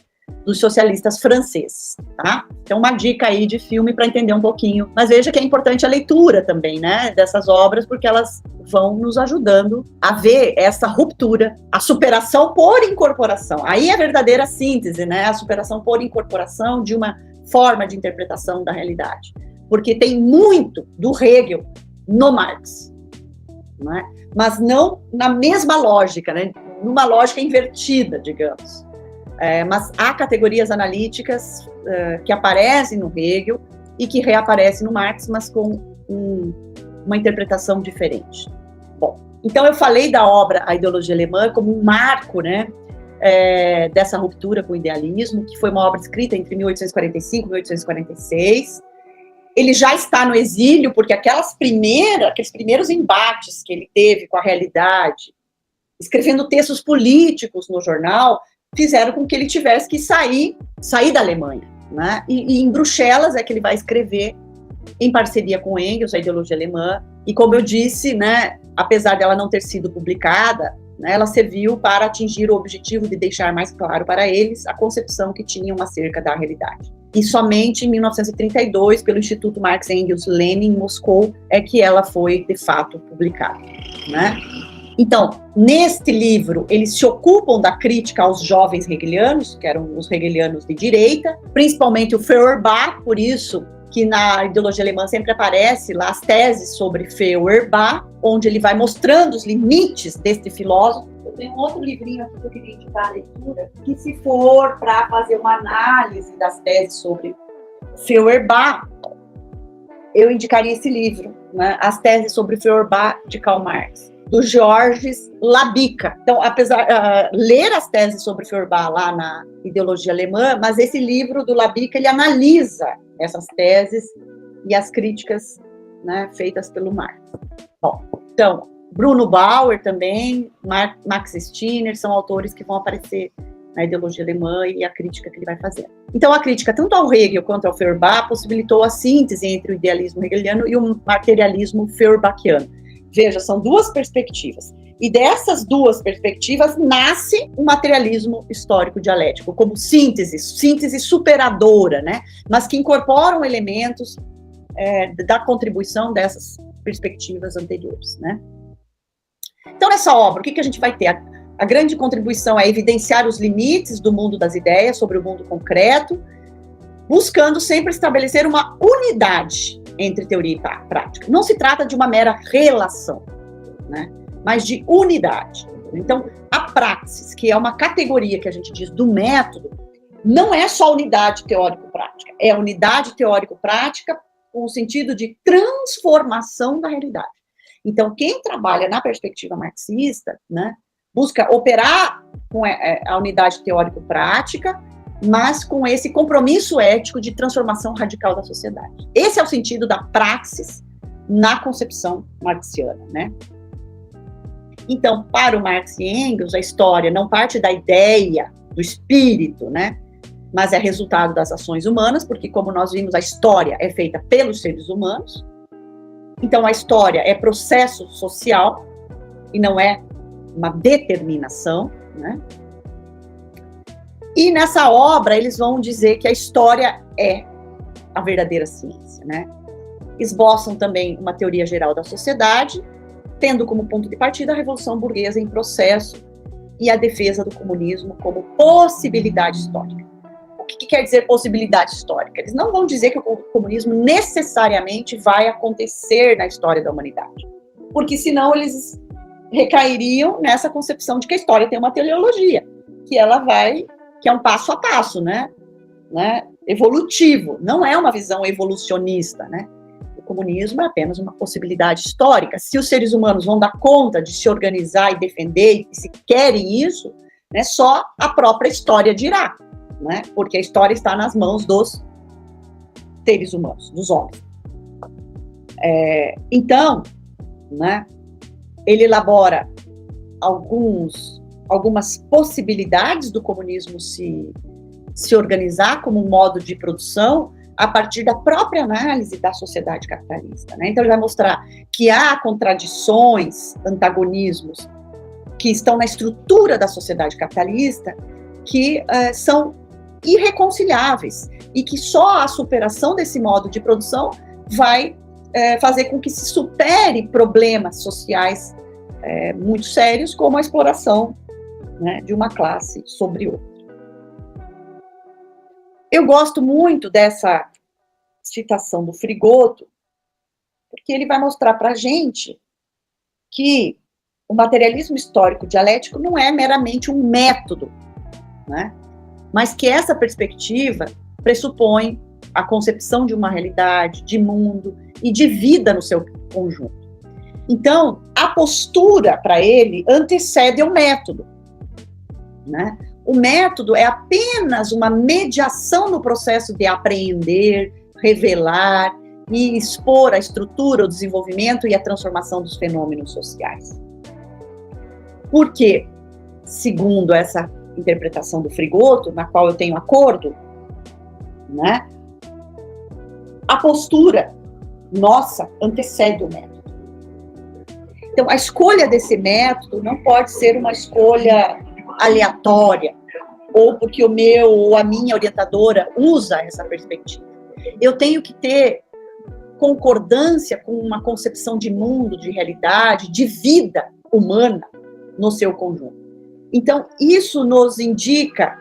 dos socialistas franceses, tá? Então, uma dica aí de filme para entender um pouquinho. Mas veja que é importante a leitura também, né, dessas obras, porque elas vão nos ajudando a ver essa ruptura, a superação por incorporação. Aí é a verdadeira síntese, né, a superação por incorporação de uma forma de interpretação da realidade. Porque tem muito do Hegel no Marx, não é? Mas não na mesma lógica, né, numa lógica invertida, digamos. Mas há categorias analíticas que aparecem no Hegel e que reaparecem no Marx, mas com uma interpretação diferente. Bom, então eu falei da obra A Ideologia Alemã como um marco, né, dessa ruptura com o idealismo, que foi uma obra escrita entre 1845 e 1846. Ele já está no exílio, porque aqueles primeiros embates que ele teve com a realidade, escrevendo textos políticos no jornal, fizeram com que ele tivesse que sair da Alemanha, né? E em Bruxelas é que ele vai escrever, em parceria com Engels, A Ideologia Alemã, e como eu disse, né, apesar dela não ter sido publicada, né, ela serviu para atingir o objetivo de deixar mais claro para eles a concepção que tinham acerca da realidade. E somente em 1932, pelo Instituto Marx Engels Lenin, em Moscou, é que ela foi, de fato, publicada, né? Então, neste livro, eles se ocupam da crítica aos jovens hegelianos, que eram os hegelianos de direita, principalmente o Feuerbach, por isso que na Ideologia Alemã sempre aparece lá as teses sobre Feuerbach, onde ele vai mostrando os limites deste filósofo. Eu tenho um outro livrinho aqui que eu queria indicar a leitura, que se for para fazer uma análise das teses sobre Feuerbach, eu indicaria esse livro, né? As teses sobre Feuerbach de Karl Marx, do Georges Labica. Então, apesar de ler as teses sobre Feuerbach lá na Ideologia Alemã, mas esse livro do Labica, ele analisa essas teses e as críticas, né, feitas pelo Marx. Bom, então, Bruno Bauer também, Max Stirner, são autores que vão aparecer na Ideologia Alemã e a crítica que ele vai fazer. Então, a crítica tanto ao Hegel quanto ao Feuerbach possibilitou a síntese entre o idealismo hegeliano e o materialismo feuerbachiano. Veja, são duas perspectivas. E dessas duas perspectivas nasce o materialismo histórico dialético, como síntese superadora, né? Mas que incorporam elementos da contribuição dessas perspectivas anteriores, né? Então, nessa obra, o que a gente vai ter? A grande contribuição é evidenciar os limites do mundo das ideias sobre o mundo concreto, buscando sempre estabelecer uma unidade entre teoria e prática. Não se trata de uma mera relação, né, mas de unidade. Então, a praxis, que é uma categoria que a gente diz do método, não é só unidade teórico-prática, é unidade teórico-prática com o sentido de transformação da realidade. Então, quem trabalha na perspectiva marxista, né, busca operar com a unidade teórico-prática, mas com esse compromisso ético de transformação radical da sociedade. Esse é o sentido da praxis na concepção marxiana, né? Então, para o Marx e Engels, a história não parte da ideia, do espírito, né? Mas é resultado das ações humanas, porque, como nós vimos, a história é feita pelos seres humanos. Então, a história é processo social e não é uma determinação, né? E nessa obra, eles vão dizer que a história é a verdadeira ciência, né? Esboçam também uma teoria geral da sociedade, tendo como ponto de partida a Revolução Burguesa em processo e a defesa do comunismo como possibilidade histórica. O que quer dizer possibilidade histórica? Eles não vão dizer que o comunismo necessariamente vai acontecer na história da humanidade, porque senão eles recairiam nessa concepção de que a história tem uma teleologia, que é um passo a passo, né? Evolutivo, não é uma visão evolucionista, né? O comunismo é apenas uma possibilidade histórica. Se os seres humanos vão dar conta de se organizar e defender, e se querem isso, né, só a própria história dirá, né? Porque a história está nas mãos dos seres humanos, dos homens. Então, né, ele elabora algumas possibilidades do comunismo se organizar como um modo de produção a partir da própria análise da sociedade capitalista, né? Então ele vai mostrar que há contradições, antagonismos que estão na estrutura da sociedade capitalista que são irreconciliáveis, e que só a superação desse modo de produção vai fazer com que se supere problemas sociais muito sérios, como a exploração, né, de uma classe sobre outra. Eu gosto muito dessa citação do Frigoto, porque ele vai mostrar para a gente que o materialismo histórico dialético não é meramente um método, né, mas que essa perspectiva pressupõe a concepção de uma realidade, de mundo e de vida no seu conjunto. Então, a postura, para ele, antecede o método, né? O método é apenas uma mediação no processo de apreender, revelar e expor a estrutura, o desenvolvimento e a transformação dos fenômenos sociais. Porque, segundo essa interpretação do Frigoto, na qual eu tenho acordo, né, a postura nossa antecede o método. Então, a escolha desse método não pode ser uma escolha aleatória, ou porque o meu ou a minha orientadora usa essa perspectiva. Eu tenho que ter concordância com uma concepção de mundo, de realidade, de vida humana no seu conjunto. Então, isso nos indica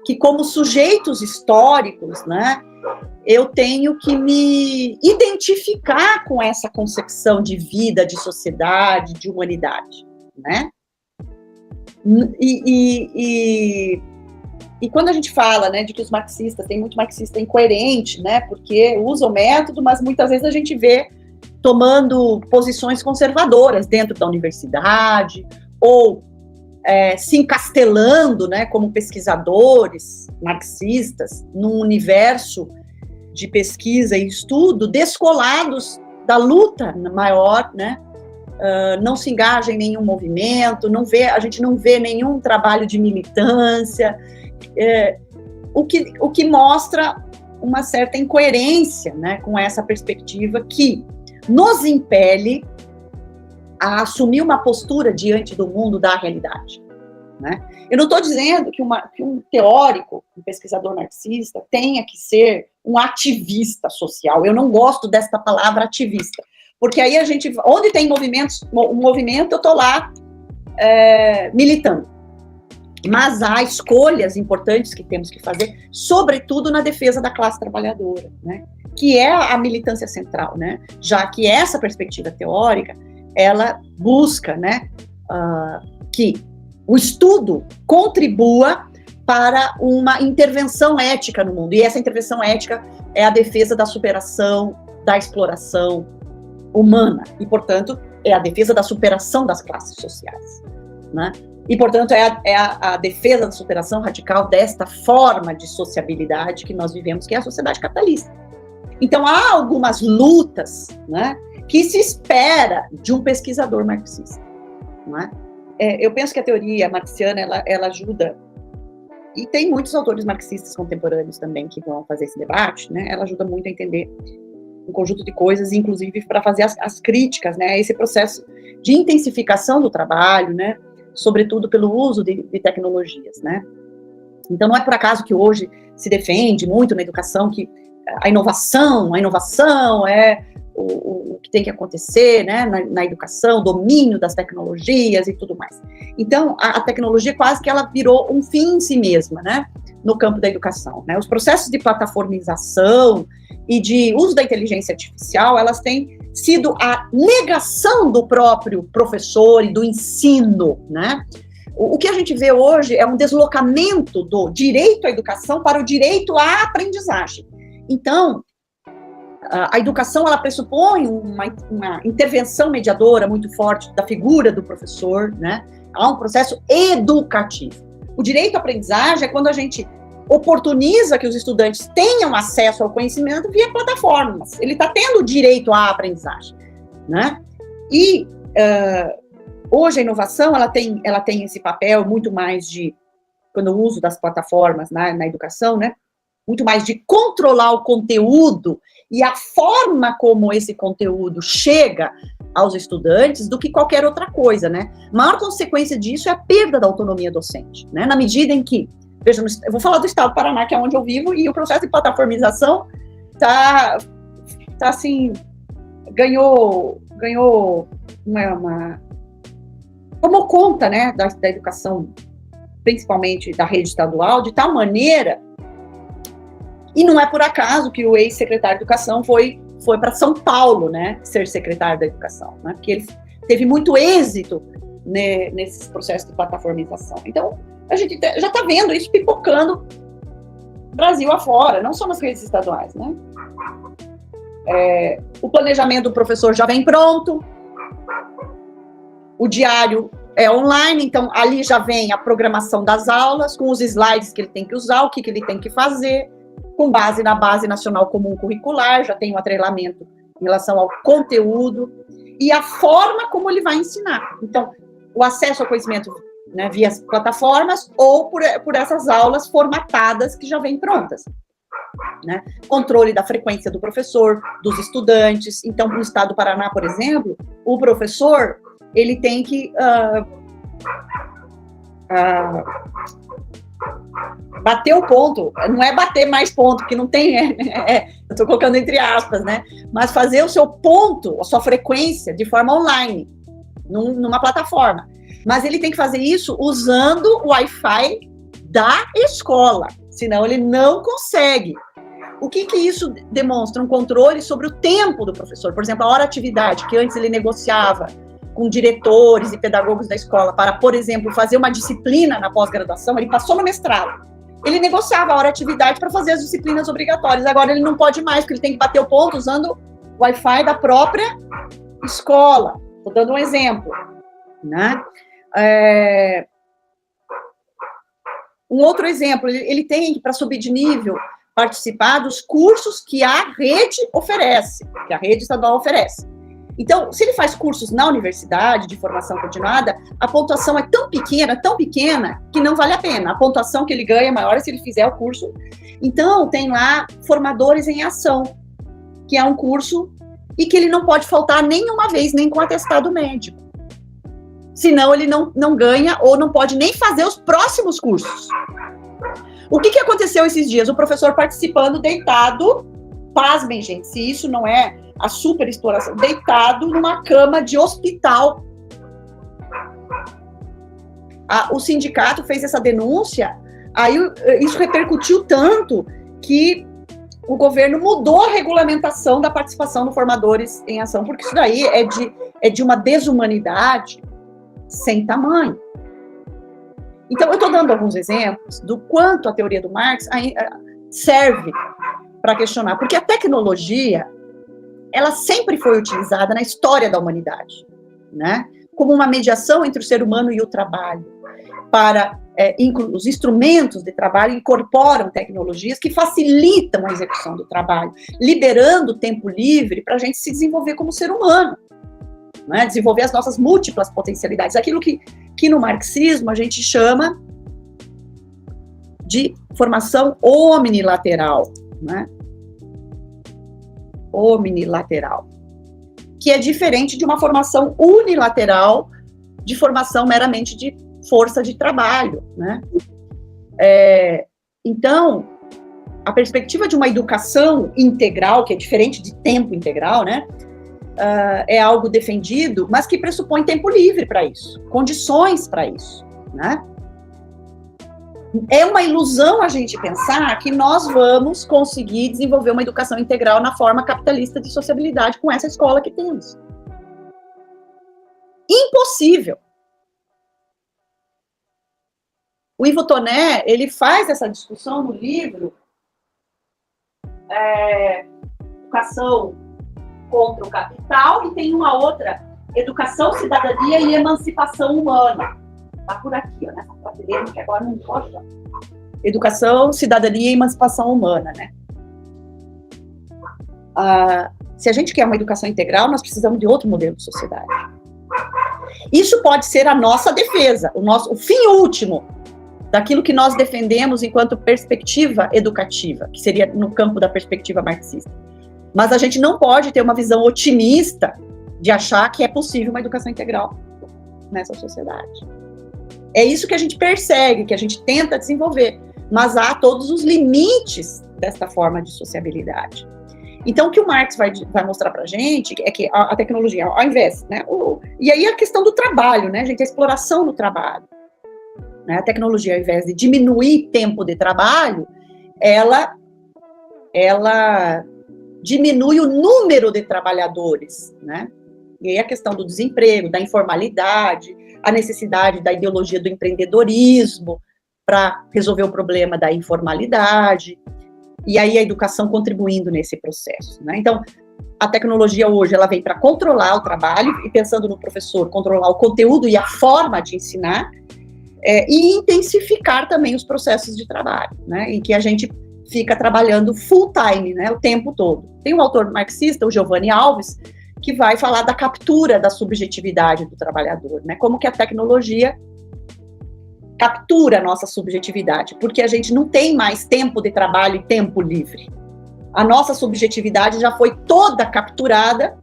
que, como sujeitos históricos, né, eu tenho que me identificar com essa concepção de vida, de sociedade, de humanidade, né? E quando a gente fala, né, de que os marxistas, tem muito marxista incoerente, né, porque usa o método, mas muitas vezes a gente vê tomando posições conservadoras dentro da universidade, ou se encastelando, né, como pesquisadores marxistas, num universo de pesquisa e estudo descolados da luta maior, né? Não se engaja em nenhum movimento, a gente não vê nenhum trabalho de militância, o que mostra uma certa incoerência, né, com essa perspectiva que nos impele a assumir uma postura diante do mundo da realidade, né? Eu não estou dizendo que um teórico, um pesquisador marxista, tenha que ser um ativista social. Eu não gosto desta palavra ativista, porque aí a gente, onde tem um movimento, eu estou lá militando. Mas há escolhas importantes que temos que fazer, sobretudo na defesa da classe trabalhadora, né? Que é a militância central, né? Já que essa perspectiva teórica, ela busca, né, que o estudo contribua para uma intervenção ética no mundo. E essa intervenção ética é a defesa da superação, da exploração humana. E, portanto, é a defesa da superação das classes sociais, né? E, portanto, é a defesa da superação radical desta forma de sociabilidade que nós vivemos, que é a sociedade capitalista. Então, há algumas lutas, né, que se espera de um pesquisador marxista, não é? Eu penso que a teoria marxiana, ela ajuda, e tem muitos autores marxistas contemporâneos também que vão fazer esse debate, né? Ela ajuda muito a entender um conjunto de coisas, inclusive para fazer as críticas, né, a esse processo de intensificação do trabalho, né, sobretudo pelo uso de tecnologias, né? Então, não é por acaso que hoje se defende muito na educação que a inovação é o que tem que acontecer, né, na educação, domínio das tecnologias e tudo mais. Então, a tecnologia quase que ela virou um fim em si mesma, né, no campo da educação, né? Os processos de plataformização e de uso da inteligência artificial, elas têm sido a negação do próprio professor e do ensino, né? O que a gente vê hoje é um deslocamento do direito à educação para o direito à aprendizagem. Então, a educação, ela pressupõe uma intervenção mediadora muito forte da figura do professor, né? Há um processo educativo. O direito à aprendizagem é quando a gente oportuniza que os estudantes tenham acesso ao conhecimento via plataformas. Ele está tendo direito à aprendizagem, né? E hoje a inovação, ela tem esse papel muito mais de, quando o uso das plataformas na educação, né? Muito mais de controlar o conteúdo e a forma como esse conteúdo chega aos estudantes do que qualquer outra coisa, né? A maior consequência disso é a perda da autonomia docente, né? Na medida em que Veja, eu vou falar do estado do Paraná, que é onde eu vivo, e o processo de plataformização tá assim, ganhou tomou conta, né, da educação, principalmente da rede estadual, de tal maneira, e não é por acaso que o ex-secretário de Educação foi para São Paulo, né, ser secretário da Educação, né, porque ele teve muito êxito, né, nesses processos de plataformização. Então, a gente já está vendo isso pipocando Brasil afora, não só nas redes estaduais, né. O planejamento do professor já vem pronto, o diário é online, então ali já vem a programação das aulas, com os slides que ele tem que usar, o que ele tem que fazer, com base na Base Nacional Comum Curricular, já tem um atrelamento em relação ao conteúdo e a forma como ele vai ensinar. Então, o acesso ao conhecimento, né, via as plataformas ou por essas aulas formatadas que já vêm prontas. Né? Controle da frequência do professor, dos estudantes. Então, no estado do Paraná, por exemplo, o professor, ele tem que bater o ponto, não é bater mais ponto, que não tem, eu estou colocando entre aspas, né? Mas fazer o seu ponto, a sua frequência, de forma online, numa plataforma. Mas ele tem que fazer isso usando o Wi-Fi da escola, senão ele não consegue. O que isso demonstra? Um controle sobre o tempo do professor. Por exemplo, a hora-atividade, que antes ele negociava com diretores e pedagogos da escola para, por exemplo, fazer uma disciplina na pós-graduação, ele passou no mestrado. Ele negociava a hora-atividade para fazer as disciplinas obrigatórias. Agora ele não pode mais, porque ele tem que bater o ponto usando o Wi-Fi da própria escola. Estou dando um exemplo, né? Um outro exemplo, ele tem que, para subir de nível, participar dos cursos que a rede oferece, que a rede estadual oferece. Então, se ele faz cursos na universidade, de formação continuada, a pontuação é tão pequena, que não vale a pena. A pontuação que ele ganha é maior se ele fizer o curso. Então, tem lá Formadores em Ação, que é um curso e que ele não pode faltar nenhuma vez, nem com atestado médico. Senão, ele não ganha ou não pode nem fazer os próximos cursos. O que aconteceu esses dias? O professor participando, deitado, pasmem, gente, se isso não é a superexploração, deitado numa cama de hospital. O sindicato fez essa denúncia, aí isso repercutiu tanto que o governo mudou a regulamentação da participação do Formadores em Ação, porque isso daí é de uma desumanidade sem tamanho. Então, eu estou dando alguns exemplos do quanto a teoria do Marx serve para questionar, porque a tecnologia, ela sempre foi utilizada na história da humanidade, né? Como uma mediação entre o ser humano e o trabalho, para os instrumentos de trabalho incorporam tecnologias que facilitam a execução do trabalho, liberando tempo livre para a gente se desenvolver como ser humano, né? Desenvolver as nossas múltiplas potencialidades, aquilo que no marxismo a gente chama de formação omnilateral, né? Omnilateral, que é diferente de uma formação unilateral, de formação meramente de força de trabalho, né? Então, a perspectiva de uma educação integral, que é diferente de tempo integral, né? É algo defendido, mas que pressupõe tempo livre para isso, condições para isso, né? É uma ilusão a gente pensar que nós vamos conseguir desenvolver uma educação integral na forma capitalista de sociabilidade com essa escola que temos. Impossível. O Ivo Toné, ele faz essa discussão no livro Educação contra o Capital, e tem uma outra, Educação, Cidadania e Emancipação Humana. Está por aqui, ó, nessa prateleira, que agora não pode. Educação, Cidadania e Emancipação Humana, né? Se a gente quer uma educação integral, nós precisamos de outro modelo de sociedade. Isso pode ser a nossa defesa, o fim último daquilo que nós defendemos enquanto perspectiva educativa, que seria no campo da perspectiva marxista. Mas a gente não pode ter uma visão otimista de achar que é possível uma educação integral nessa sociedade. É isso que a gente persegue, que a gente tenta desenvolver. mas há todos os limites desta forma de sociabilidade. Então, o que o Marx vai mostrar para a gente é que a tecnologia, ao invés, né, e aí a questão do trabalho, né, gente, a exploração do trabalho, né, a tecnologia, ao invés de diminuir tempo de trabalho, ela diminui o número de trabalhadores, né, e aí a questão do desemprego, da informalidade, a necessidade da ideologia do empreendedorismo para resolver o problema da informalidade, e aí a educação contribuindo nesse processo, né? Então, a tecnologia hoje, ela vem para controlar o trabalho, e pensando no professor, controlar o conteúdo e a forma de ensinar, e intensificar também os processos de trabalho, né? Em que a gente fica trabalhando full time, né? O tempo todo. Tem um autor marxista, o Giovanni Alves, que vai falar da captura da subjetividade do trabalhador, né? Como que a tecnologia captura a nossa subjetividade, porque a gente não tem mais tempo de trabalho e tempo livre. A nossa subjetividade já foi toda capturada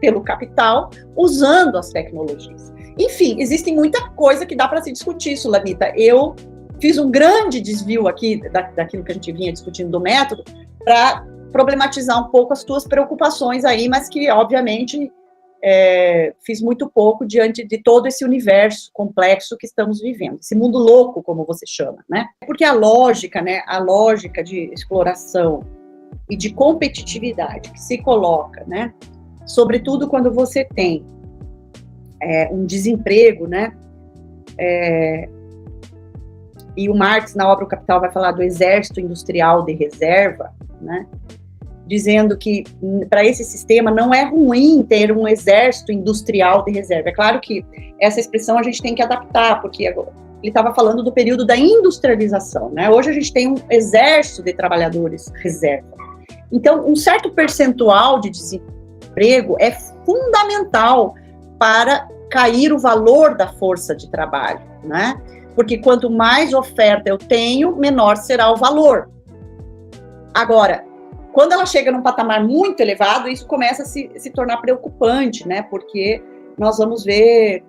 pelo capital, usando as tecnologias. Enfim, existe muita coisa que dá para se discutir, Sulamita. Eu fiz um grande desvio aqui daquilo que a gente vinha discutindo do método, para problematizar um pouco as tuas preocupações aí, mas que, obviamente, fiz muito pouco diante de todo esse universo complexo que estamos vivendo, esse mundo louco, como você chama, né? Porque a lógica, né, a lógica de exploração e de competitividade que se coloca, né, sobretudo quando você tem um desemprego, né, e o Marx, na obra O Capital, vai falar do exército industrial de reserva, né, dizendo que para esse sistema não é ruim ter um exército industrial de reserva. É claro que essa expressão a gente tem que adaptar, porque ele estava falando do período da industrialização, né? Hoje a gente tem um exército de trabalhadores reserva. Então, um certo percentual de desemprego é fundamental para cair o valor da força de trabalho, né? Porque quanto mais oferta eu tenho, menor será o valor. Agora, quando ela chega num patamar muito elevado, isso começa a se tornar preocupante, né? Porque nós vamos ver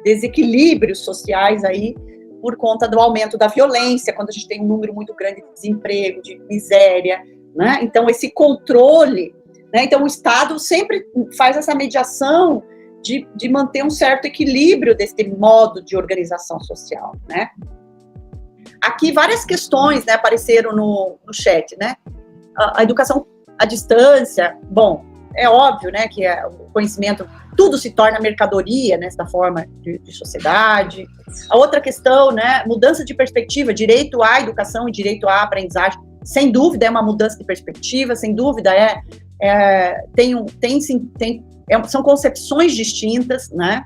desequilíbrios sociais aí por conta do aumento da violência, quando a gente tem um número muito grande de desemprego, de miséria, né? Então, esse controle, né? Então, o Estado sempre faz essa mediação de manter um certo equilíbrio desse modo de organização social, né? Aqui, várias questões, né, apareceram no chat, né? A educação à distância, bom, é óbvio, né, que o conhecimento, tudo se torna mercadoria nessa forma de sociedade. A outra questão, né, mudança de perspectiva, direito à educação e direito à aprendizagem, sem dúvida é uma mudança de perspectiva, sem dúvida são concepções distintas, né.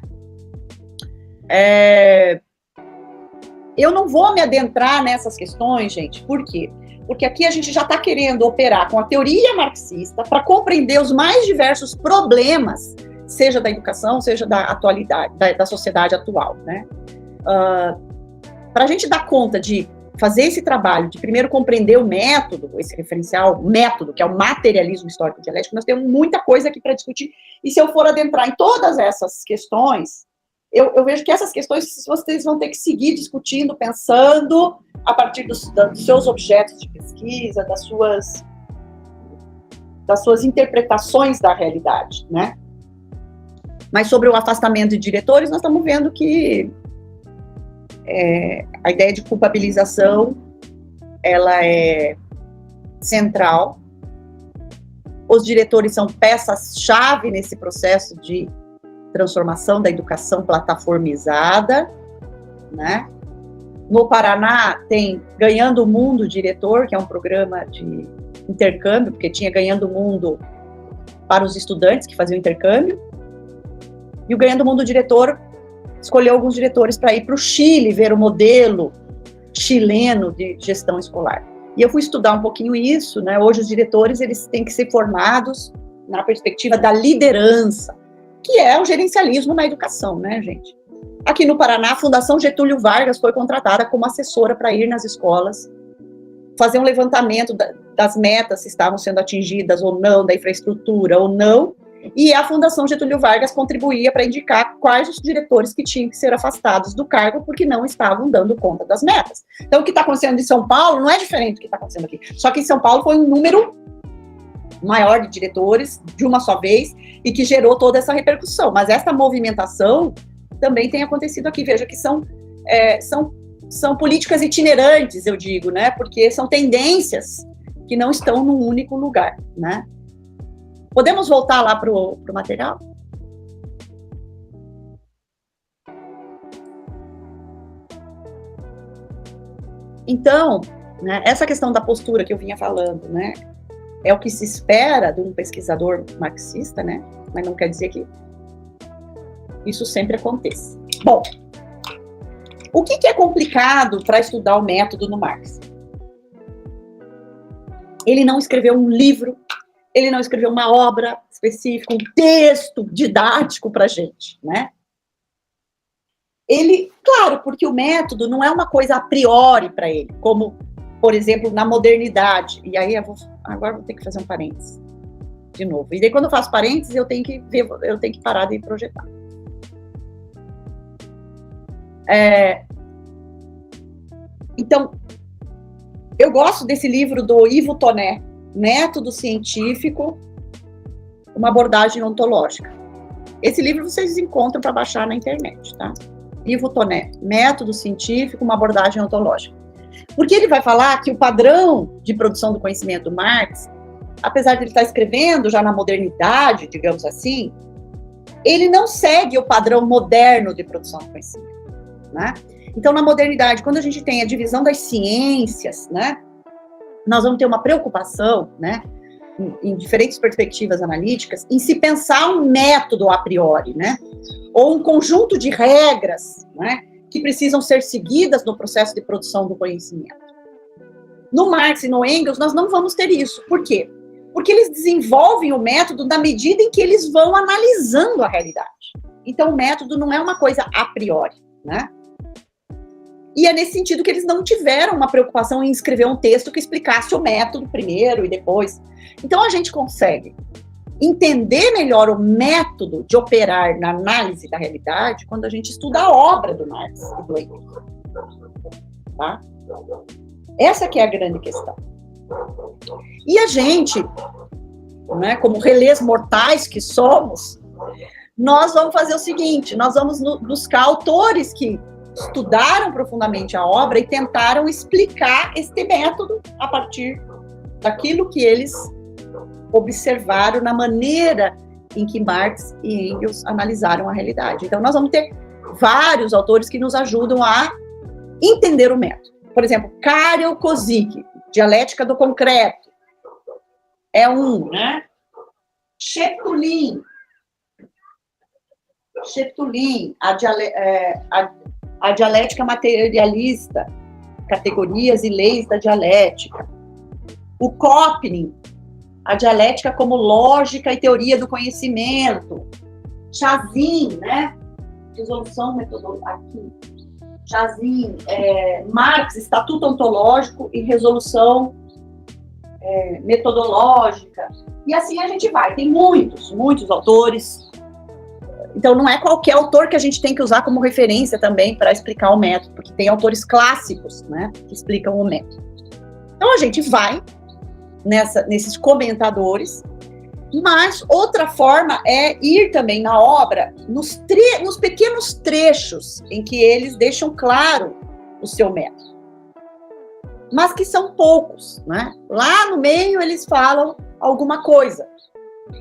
Eu não vou me adentrar nessas questões, gente, por quê? Porque aqui a gente já está querendo operar com a teoria marxista para compreender os mais diversos problemas, seja da educação, seja da atualidade, da sociedade atual, né? Para a gente dar conta de fazer esse trabalho, de primeiro compreender o método, esse referencial, método, que é o materialismo histórico dialético, nós temos muita coisa aqui para discutir, e se eu for adentrar em todas essas questões, eu vejo que essas questões vocês vão ter que seguir discutindo, pensando a partir dos seus objetos de pesquisa, das suas interpretações da realidade, né? Mas sobre o afastamento de diretores, nós estamos vendo que a ideia de culpabilização, ela é central. Os diretores são peças-chave nesse processo de transformação da educação plataformizada, né? No Paraná tem Ganhando o Mundo Diretor, que é um programa de intercâmbio, porque tinha Ganhando o Mundo para os estudantes que faziam intercâmbio, e o Ganhando o Mundo Diretor escolheu alguns diretores para ir para o Chile, ver o modelo chileno de gestão escolar. E eu fui estudar um pouquinho isso, né? Hoje os diretores, eles têm que ser formados na perspectiva da liderança, que é o gerencialismo na educação, né, gente? Aqui no Paraná, a Fundação Getúlio Vargas foi contratada como assessora para ir nas escolas, fazer um levantamento das metas, se estavam sendo atingidas ou não, da infraestrutura ou não, E a Fundação Getúlio Vargas contribuía para indicar quais os diretores que tinham que ser afastados do cargo porque não estavam dando conta das metas. Então, o que está acontecendo em São Paulo não é diferente do que está acontecendo aqui. Só que em São Paulo foi um número maior de diretores de uma só vez e que gerou toda essa repercussão. Mas essa movimentação também tem acontecido aqui. Veja que são políticas itinerantes, eu digo, né? Porque são tendências que não estão num único lugar, né? Podemos voltar lá para o material? Então, né, essa questão da postura que eu vinha falando, né, é o que se espera de um pesquisador marxista, né, mas não quer dizer que isso sempre aconteça. Bom, o que é complicado para estudar o método no Marx? Ele não escreveu um livro, ele não escreveu uma obra específica, um texto didático para a gente, né? Ele, claro, porque o método não é uma coisa a priori para ele, como, por exemplo, na modernidade. E aí agora vou ter que fazer um parênteses de novo. E daí quando eu faço parênteses, eu tenho que parar de projetar. Então, eu gosto desse livro do Ivo Toné, Método Científico, uma abordagem ontológica. Esse livro vocês encontram para baixar na internet, tá? Ivo Toné, Método Científico, uma abordagem ontológica. Porque ele vai falar que o padrão de produção do conhecimento do Marx, apesar de ele estar escrevendo já na modernidade, digamos assim, ele não segue o padrão moderno de produção do conhecimento, né? Então, na modernidade, quando a gente tem a divisão das ciências, né, nós vamos ter uma preocupação, né, em diferentes perspectivas analíticas, em se pensar um método a priori, né, ou um conjunto de regras, né, que precisam ser seguidas no processo de produção do conhecimento. No Marx e no Engels, nós não vamos ter isso. Por quê? Porque eles desenvolvem o método na medida em que eles vão analisando a realidade. Então, o método não é uma coisa a priori, né? E é nesse sentido que eles não tiveram uma preocupação em escrever um texto que explicasse o método primeiro e depois. Então, a gente consegue entender melhor o método de operar na análise da realidade quando a gente estuda a obra do Marx e do Engels. Tá? Essa que é a grande questão. E a gente, né, como relés mortais que somos, nós vamos fazer o seguinte, nós vamos buscar autores que estudaram profundamente a obra e tentaram explicar este método a partir daquilo que eles observaram na maneira em que Marx e Engels analisaram a realidade. Então, nós vamos ter vários autores que nos ajudam a entender o método. Por exemplo, Karel Kozik, Dialética do Concreto, é um, né? Sheptulin, a dialética materialista, categorias e leis da dialética. O Kopnin, a dialética como lógica e teoria do conhecimento. Chazin, né? Resolução metodológica. Aqui. Chazin, Marx, Estatuto Ontológico e Resolução Metodológica. E assim a gente vai. Tem muitos autores. Então, não é qualquer autor que a gente tem que usar como referência também para explicar o método, porque tem autores clássicos, né, que explicam o método. Então, a gente vai nesses comentadores, mas outra forma é ir também na obra, nos pequenos trechos em que eles deixam claro o seu método. Mas que são poucos, né? Lá no meio eles falam alguma coisa.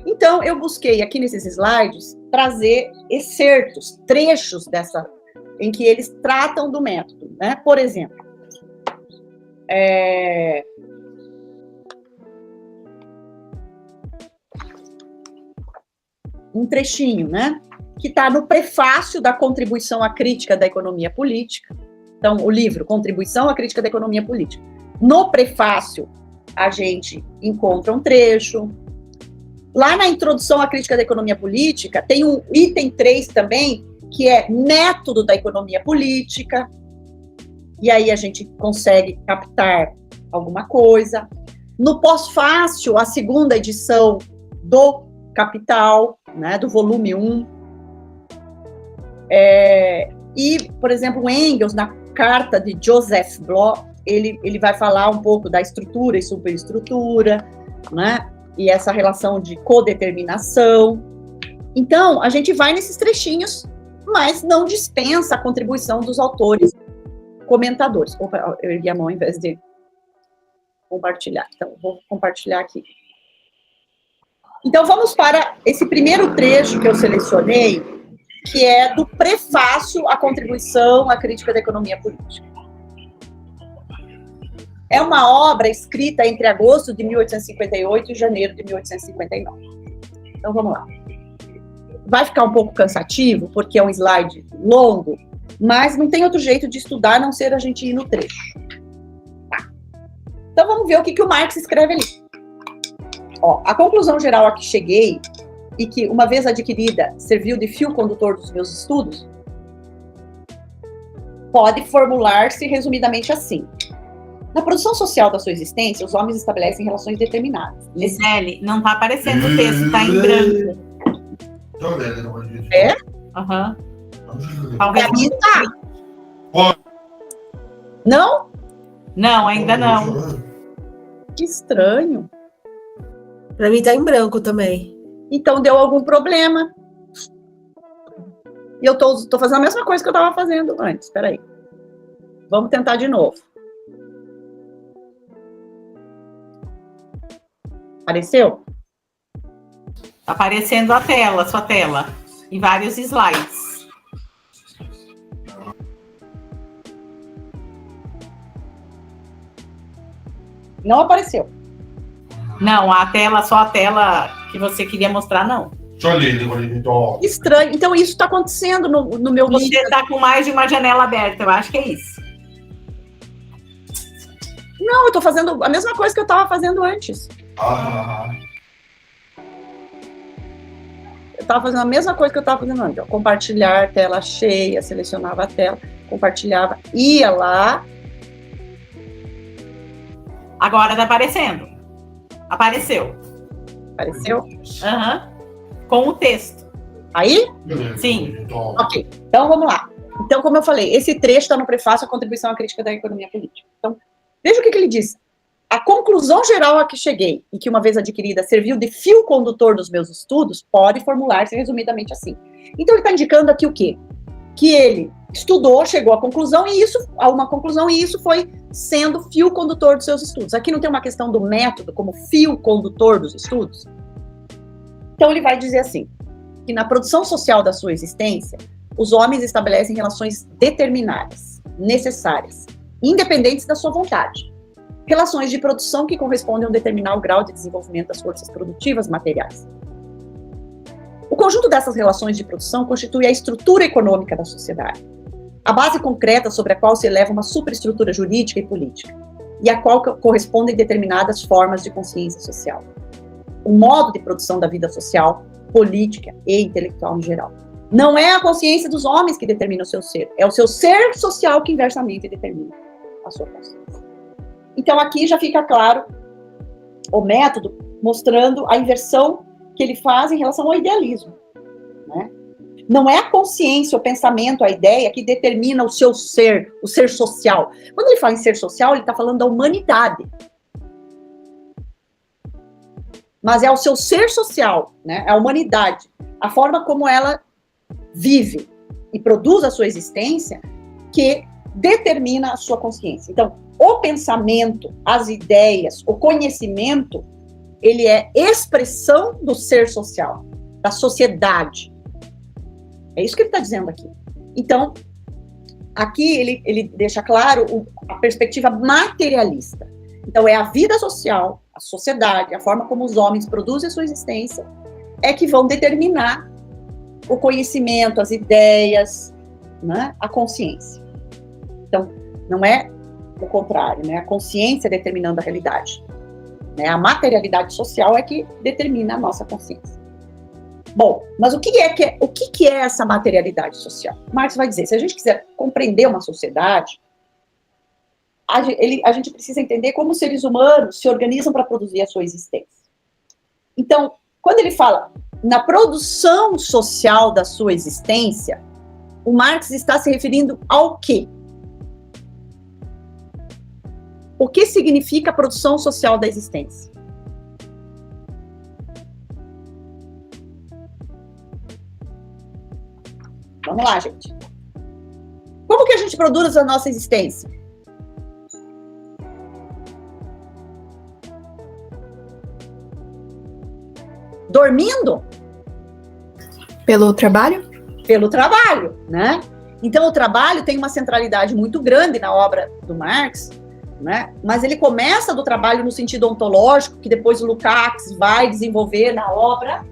Então, eu busquei aqui nesses slides trazer excertos, trechos em que eles tratam do método, né? Por exemplo, um trechinho, né? Que está no prefácio da Contribuição à Crítica da Economia Política. Então, o livro Contribuição à Crítica da Economia Política. No prefácio, a gente encontra um trecho. Lá na introdução à crítica da economia política, tem um item 3 também, que é método da economia política. E aí a gente consegue captar alguma coisa. No pós-fácil, a segunda edição do Capital, né, do volume 1. E, por exemplo, Engels, na carta de Joseph Bloch, ele vai falar um pouco da estrutura e superestrutura, né, e essa relação de codeterminação. Então, a gente vai nesses trechinhos, mas não dispensa a contribuição dos autores, comentadores. Opa, eu ergui a mão ao invés de compartilhar. Então, vou compartilhar aqui. Então, vamos para esse primeiro trecho que eu selecionei, que é do prefácio à contribuição à crítica da economia política. É uma obra escrita entre agosto de 1858 e janeiro de 1859. Então, vamos lá. Vai ficar um pouco cansativo, porque é um slide longo, mas não tem outro jeito de estudar, a não ser a gente ir no trecho. Tá. Então, vamos ver o que o Marx escreve ali. Ó, a conclusão geral a que cheguei, e que, uma vez adquirida, serviu de fio condutor dos meus estudos, pode formular-se resumidamente assim. Na produção social da sua existência, os homens estabelecem relações determinadas. Gisele, não está aparecendo o texto, está em branco. É? Aham. Talvez Pra mim tá. Não? Não, ainda não. Que estranho. Pra mim tá em branco também. Então deu algum problema. E eu tô fazendo a mesma coisa que eu estava fazendo antes. Espera aí. Vamos tentar de novo. Apareceu? Tá aparecendo a tela, sua tela. E vários slides. Não apareceu. Não, só a tela que você queria mostrar, não. Estranho. Então isso está acontecendo no meu Você vídeo. está com mais de uma janela aberta, eu acho que é isso. Não, eu estou fazendo a mesma coisa que eu estava fazendo antes. Eu estava fazendo a mesma coisa que eu estava fazendo antes. Ó, compartilhar, tela cheia, selecionava a tela, compartilhava, ia lá. Agora tá aparecendo. Apareceu. Apareceu? Aham. Com o texto. Aí? Sim. Ok. Então, vamos lá. Então, como eu falei, esse trecho está no prefácio à contribuição à crítica da economia política. Então, veja o que ele diz. A conclusão geral a que cheguei, e que uma vez adquirida serviu de fio condutor dos meus estudos, pode formular-se resumidamente assim. Então, ele está indicando aqui o quê? Que ele estudou, chegou a uma conclusão, e isso foi sendo fio condutor dos seus estudos. Aqui não tem uma questão do método como fio condutor dos estudos? Então, ele vai dizer assim, que na produção social da sua existência, os homens estabelecem relações determinadas, necessárias, independentes da sua vontade. Relações de produção que correspondem a um determinado grau de desenvolvimento das forças produtivas materiais. O conjunto dessas relações de produção constitui a estrutura econômica da sociedade, a base concreta sobre a qual se eleva uma superestrutura jurídica e política, e a qual correspondem determinadas formas de consciência social. O modo de produção da vida social, política e intelectual em geral. Não é a consciência dos homens que determina o seu ser, é o seu ser social que inversamente determina a sua consciência. Então aqui já fica claro o método mostrando a inversão que ele faz em relação ao idealismo, né? Não é a consciência, o pensamento, a ideia que determina o seu ser, o ser social. Quando ele fala em ser social, ele está falando da humanidade. Mas é o seu ser social, né? É a humanidade, a forma como ela vive e produz a sua existência que determina a sua consciência. Então, o pensamento, as ideias, o conhecimento, ele é expressão do ser social, da sociedade. É isso que ele está dizendo aqui. Então, aqui ele deixa claro a perspectiva materialista. Então, é a vida social, a sociedade, a forma como os homens produzem a sua existência, é que vão determinar o conhecimento, as ideias, né, a consciência. Então, não é o contrário, né? A consciência determinando a realidade. Né? A materialidade social é que determina a nossa consciência. Bom, mas o que é essa materialidade social? Marx vai dizer, se a gente quiser compreender uma sociedade, a gente precisa entender como os seres humanos se organizam para produzir a sua existência. Então, quando ele fala na produção social da sua existência, o Marx está se referindo ao quê? O que significa a produção social da existência? Vamos lá, gente. Como que a gente produz a nossa existência? Dormindo? Pelo trabalho? Pelo trabalho, né? Então, o trabalho tem uma centralidade muito grande na obra do Marx, né? Mas ele começa do trabalho no sentido ontológico, que depois o Lukács vai desenvolver na obra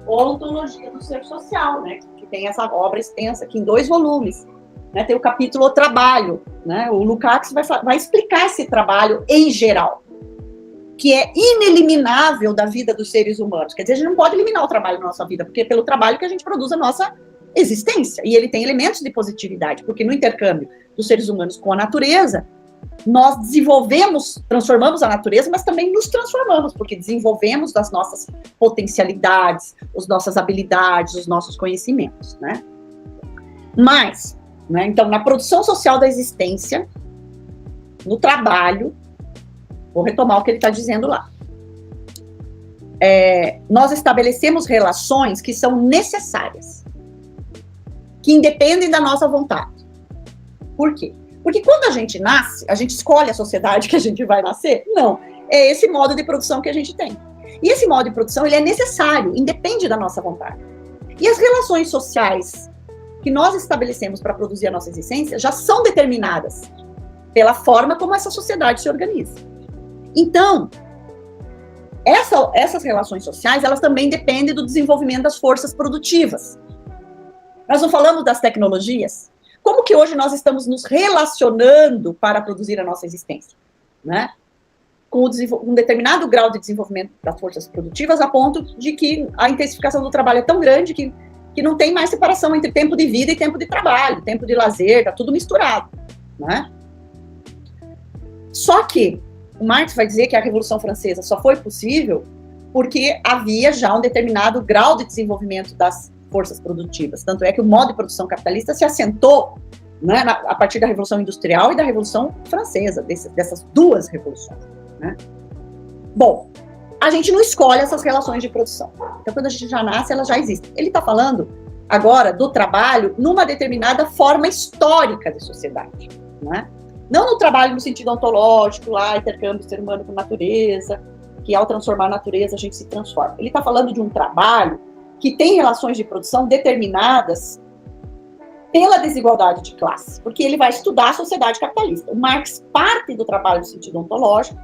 Ontologia do Ser Social, né? Que tem essa obra extensa aqui em 2 volumes. Né? Tem o capítulo O Trabalho, né? O Lukács vai explicar esse trabalho em geral, que é ineliminável da vida dos seres humanos. Quer dizer, a gente não pode eliminar o trabalho na nossa vida, porque é pelo trabalho que a gente produz a nossa existência. E ele tem elementos de positividade, porque no intercâmbio dos seres humanos com a natureza, nós transformamos a natureza, mas também nos transformamos, porque desenvolvemos as nossas potencialidades, as nossas habilidades, os nossos conhecimentos, né? Mas, né, então, na produção social da existência, no trabalho, vou retomar o que ele está dizendo lá. Nós estabelecemos relações que são necessárias, que independem da nossa vontade. Por quê? Porque quando a gente nasce, a gente escolhe a sociedade que a gente vai nascer? Não. É esse modo de produção que a gente tem. E esse modo de produção, ele é necessário, independe da nossa vontade. E as relações sociais que nós estabelecemos para produzir a nossa existência já são determinadas pela forma como essa sociedade se organiza. Então, essas relações sociais, elas também dependem do desenvolvimento das forças produtivas. Nós não falamos das tecnologias? Como que hoje nós estamos nos relacionando para produzir a nossa existência? Né? Com um determinado grau de desenvolvimento das forças produtivas, a ponto de que a intensificação do trabalho é tão grande que não tem mais separação entre tempo de vida e tempo de trabalho, tempo de lazer, está tudo misturado. Né? Só que o Marx vai dizer que a Revolução Francesa só foi possível porque havia já um determinado grau de desenvolvimento das forças produtivas. Tanto é que o modo de produção capitalista se assentou, né, a partir da Revolução Industrial e da Revolução Francesa, dessas 2 revoluções. Né? Bom, a gente não escolhe essas relações de produção. Então, quando a gente já nasce, elas já existem. Ele está falando agora do trabalho numa determinada forma histórica de sociedade. Né? Não no trabalho no sentido ontológico, lá, intercâmbio do ser humano com a natureza, que ao transformar a natureza a gente se transforma. Ele está falando de um trabalho que tem relações de produção determinadas pela desigualdade de classe, porque ele vai estudar a sociedade capitalista. O Marx parte do trabalho no sentido ontológico,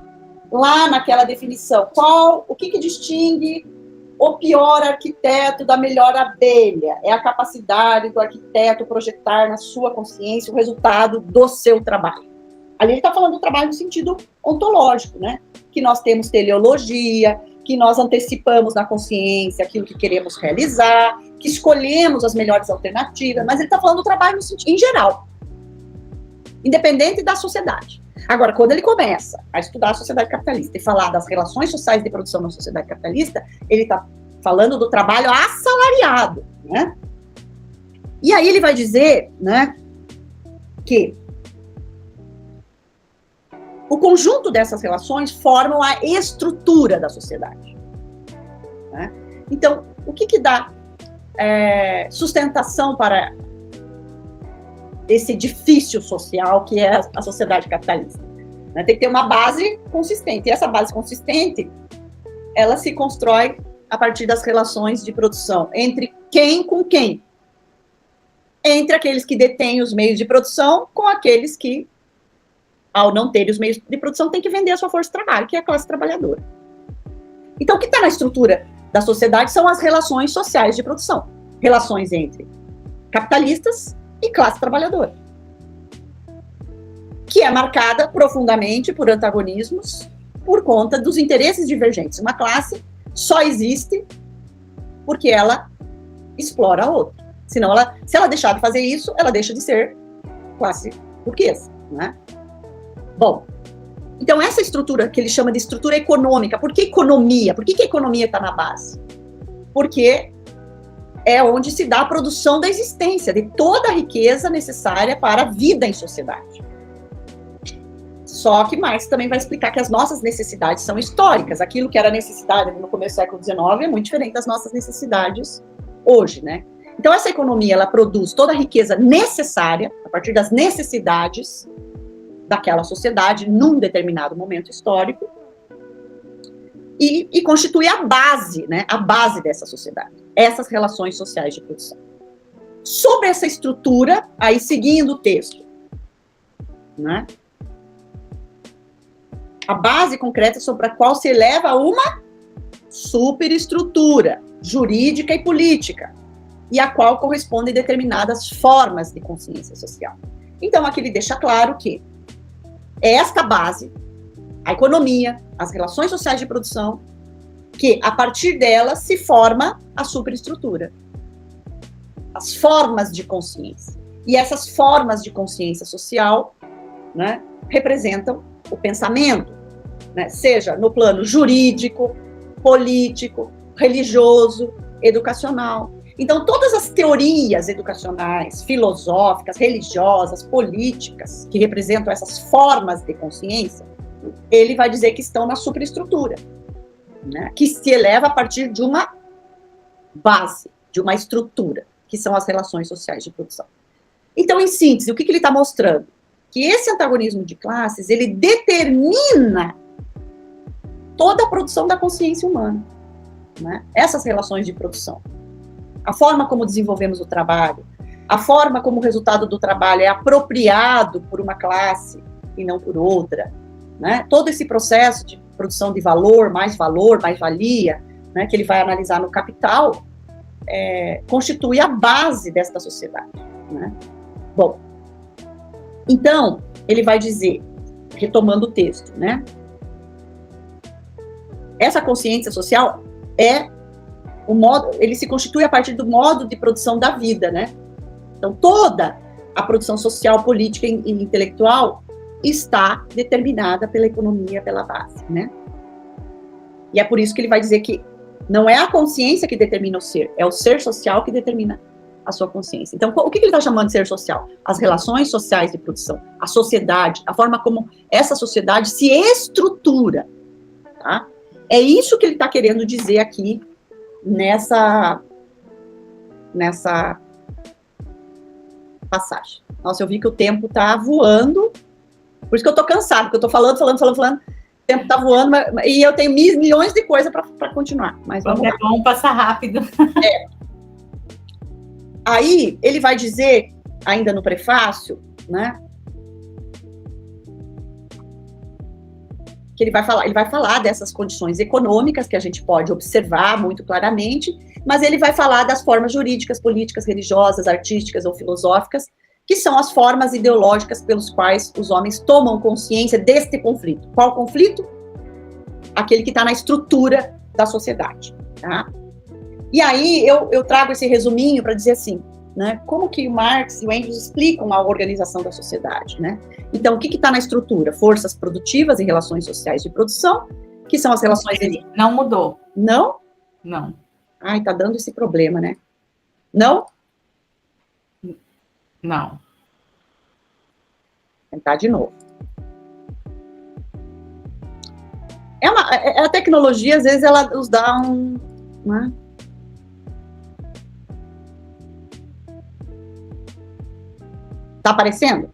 lá naquela definição, o que distingue o pior arquiteto da melhor abelha? É a capacidade do arquiteto projetar na sua consciência o resultado do seu trabalho. Ali ele está falando do trabalho no sentido ontológico, né? Que nós temos teleologia, que nós antecipamos na consciência aquilo que queremos realizar, que escolhemos as melhores alternativas, mas ele está falando do trabalho no sentido, em geral, independente da sociedade. Agora, quando ele começa a estudar a sociedade capitalista e falar das relações sociais de produção na sociedade capitalista, ele está falando do trabalho assalariado, né? E aí ele vai dizer, né, que o conjunto dessas relações formam a estrutura da sociedade. Né? Então, o que dá sustentação para esse edifício social que é a sociedade capitalista? Né? Tem que ter uma base consistente. E essa base consistente, ela se constrói a partir das relações de produção. Entre quem com quem? Entre aqueles que detêm os meios de produção com aqueles que, ao não ter os meios de produção, tem que vender a sua força de trabalho, que é a classe trabalhadora. Então, o que está na estrutura da sociedade são as relações sociais de produção. Relações entre capitalistas e classe trabalhadora. Que é marcada profundamente por antagonismos, por conta dos interesses divergentes. Uma classe só existe porque ela explora a outra. Senão, se ela deixar de fazer isso, ela deixa de ser classe burguesa, né? Bom, então essa estrutura que ele chama de estrutura econômica, por que economia? Por que a economia está na base? porque é onde se dá a produção da existência, de toda a riqueza necessária para a vida em sociedade. Só que Marx também vai explicar que as nossas necessidades são históricas. Aquilo que era necessidade no começo do século XIX é muito diferente das nossas necessidades hoje, né? Então, essa economia, ela produz toda a riqueza necessária, a partir das necessidades daquela sociedade, num determinado momento histórico, e constitui a base, né? A base dessa sociedade. Essas relações sociais de produção. Sobre essa estrutura, aí seguindo o texto, né? A base concreta sobre a qual se eleva uma superestrutura jurídica e política, e a qual correspondem determinadas formas de consciência social. Então, aqui ele deixa claro que é esta base, a economia, as relações sociais de produção, que a partir dela se forma a superestrutura, as formas de consciência. E essas formas de consciência social, né, representam o pensamento, né, seja no plano jurídico, político, religioso, educacional. Então, todas as teorias educacionais, filosóficas, religiosas, políticas, que representam essas formas de consciência, ele vai dizer que estão na superestrutura, né, que se eleva a partir de uma base, de uma estrutura, que são as relações sociais de produção. Então, em síntese, o que ele está mostrando? Que esse antagonismo de classes, ele determina toda a produção da consciência humana, né? Essas relações de produção. A forma como desenvolvemos o trabalho, a forma como o resultado do trabalho é apropriado por uma classe e não por outra, né? Todo esse processo de produção de valor, mais-valia, né, que ele vai analisar no Capital, constitui a base desta sociedade, né? Bom, então, ele vai dizer, retomando o texto, né? Essa consciência social é o modo, ele se constitui a partir do modo de produção da vida, né? Então, toda a produção social, política e intelectual está determinada pela economia, pela base, né? E é por isso que ele vai dizer que não é a consciência que determina o ser, é o ser social que determina a sua consciência. Então, o que ele está chamando de ser social? As relações sociais de produção, a sociedade, a forma como essa sociedade se estrutura, tá? É isso que ele está querendo dizer aqui nessa passagem. Nossa, eu vi que o tempo está voando, por isso que eu estou cansada, porque eu estou falando, o tempo está voando, e eu tenho milhões de coisas para continuar. Mas vamos lá. É bom passar rápido. Aí, ele vai dizer, ainda no prefácio, né, que ele vai falar dessas condições econômicas que a gente pode observar muito claramente, mas ele vai falar das formas jurídicas, políticas, religiosas, artísticas ou filosóficas, que são as formas ideológicas pelos quais os homens tomam consciência deste conflito. Qual conflito? Aquele que está na estrutura da sociedade, tá? E aí eu trago esse resuminho para dizer assim, né, como que o Marx e o Engels explicam a organização da sociedade, né? Então, o que está na estrutura? Forças produtivas e relações sociais de produção, que são as relações... Não mudou. Não? Não. Ai, tá dando esse problema, né? Não? Não. Vou tentar de novo. A tecnologia, às vezes, ela nos dá um... Né? Tá aparecendo?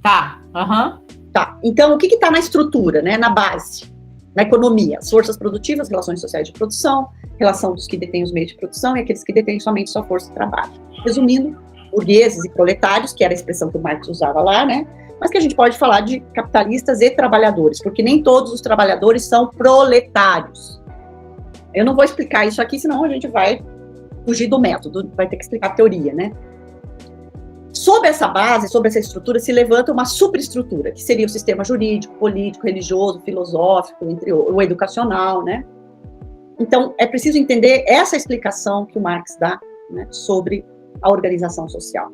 Tá. Uhum. Tá. Então, o que está na estrutura, né? Na base, na economia? As forças produtivas, relações sociais de produção, relação dos que detêm os meios de produção e aqueles que detêm somente sua força de trabalho. Resumindo, burgueses e proletários, que era a expressão que o Marx usava lá, né? Mas que a gente pode falar de capitalistas e trabalhadores, porque nem todos os trabalhadores são proletários. Eu não vou explicar isso aqui, senão a gente vai fugir do método, vai ter que explicar a teoria, né? Sob essa base, sobre essa estrutura, se levanta uma superestrutura, que seria o sistema jurídico, político, religioso, filosófico, o educacional, né? Então, é preciso entender essa explicação que o Marx dá, né, sobre a organização social.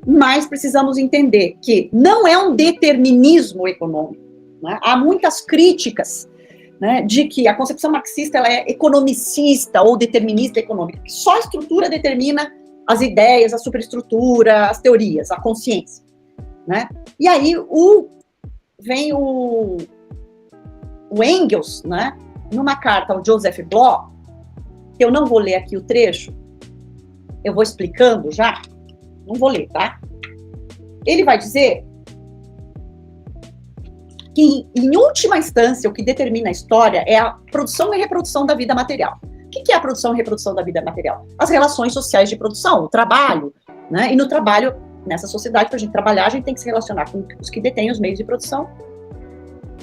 Mas precisamos entender que não é um determinismo econômico, né? Há muitas críticas né, de que a concepção marxista ela é economicista ou determinista econômica, que só a estrutura determina as ideias, a superestrutura, as teorias, a consciência, né? E aí vem o Engels, né, numa carta ao Joseph Bloch, que eu não vou ler aqui o trecho, eu vou explicando já, não vou ler, tá? Ele vai dizer que, em última instância, o que determina a história é a produção e reprodução da vida material. O que é a produção e reprodução da vida material? As relações sociais de produção, o trabalho, né? E no trabalho, nessa sociedade, para a gente trabalhar, a gente tem que se relacionar com os que detêm os meios de produção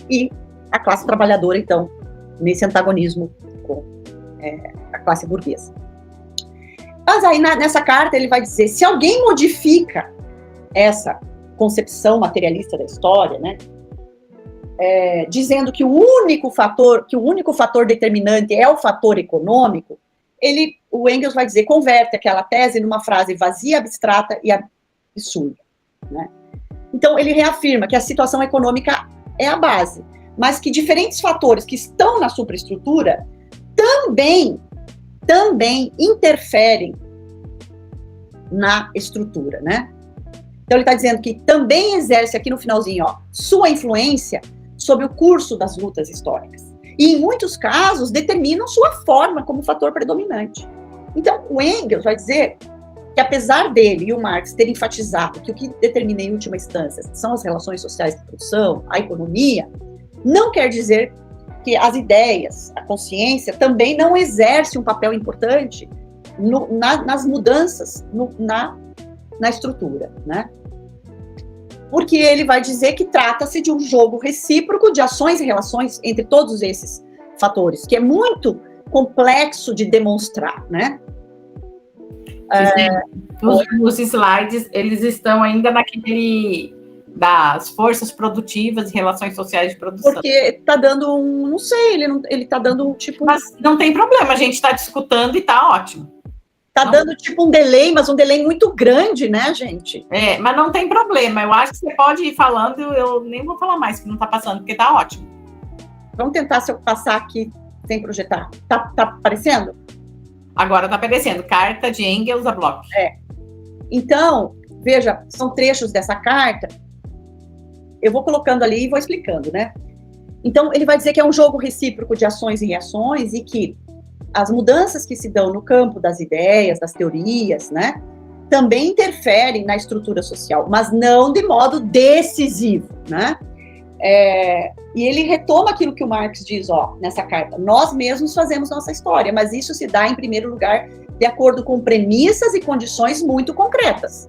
e a classe trabalhadora, então, nesse antagonismo com a classe burguesa. Mas aí, nessa carta, ele vai dizer, se alguém modifica essa concepção materialista da história, né, dizendo que o único fator determinante é o fator econômico, o Engels vai dizer, converte aquela tese numa frase vazia, abstrata e absurda, né? Então, ele reafirma que a situação econômica é a base, mas que diferentes fatores que estão na superestrutura também interferem na estrutura, né? Então, ele está dizendo que também exerce, aqui no finalzinho, sua influência sobre o curso das lutas históricas. E, em muitos casos, determinam sua forma como fator predominante. Então, o Engels vai dizer que, apesar dele e o Marx terem enfatizado que o que determina, em última instância, são as relações sociais de produção, a economia, não quer dizer que as ideias, a consciência, também não exerce um papel importante nas mudanças na estrutura, né? Porque ele vai dizer que trata-se de um jogo recíproco de ações e relações entre todos esses fatores, que é muito complexo de demonstrar, né? Os slides, eles estão ainda naquele das forças produtivas e relações sociais de produção. Porque está dando não sei, ele está dando tipo... Mas não tem problema, a gente está discutindo e está ótimo. Tá dando tipo um delay, mas um delay muito grande, né, gente? Mas não tem problema. Eu acho que você pode ir falando, eu nem vou falar mais que não tá passando, porque tá ótimo. Vamos tentar se eu passar aqui sem projetar. Tá aparecendo? Agora tá aparecendo. Carta de Engels a Bloch. Então, veja, são trechos dessa carta. Eu vou colocando ali e vou explicando, né? Então, ele vai dizer que é um jogo recíproco de ações e reações e que as mudanças que se dão no campo das ideias, das teorias, né, também interferem na estrutura social, mas não de modo decisivo, né? E ele retoma aquilo que o Marx diz, nessa carta. Nós mesmos fazemos nossa história, mas isso se dá, em primeiro lugar, de acordo com premissas e condições muito concretas.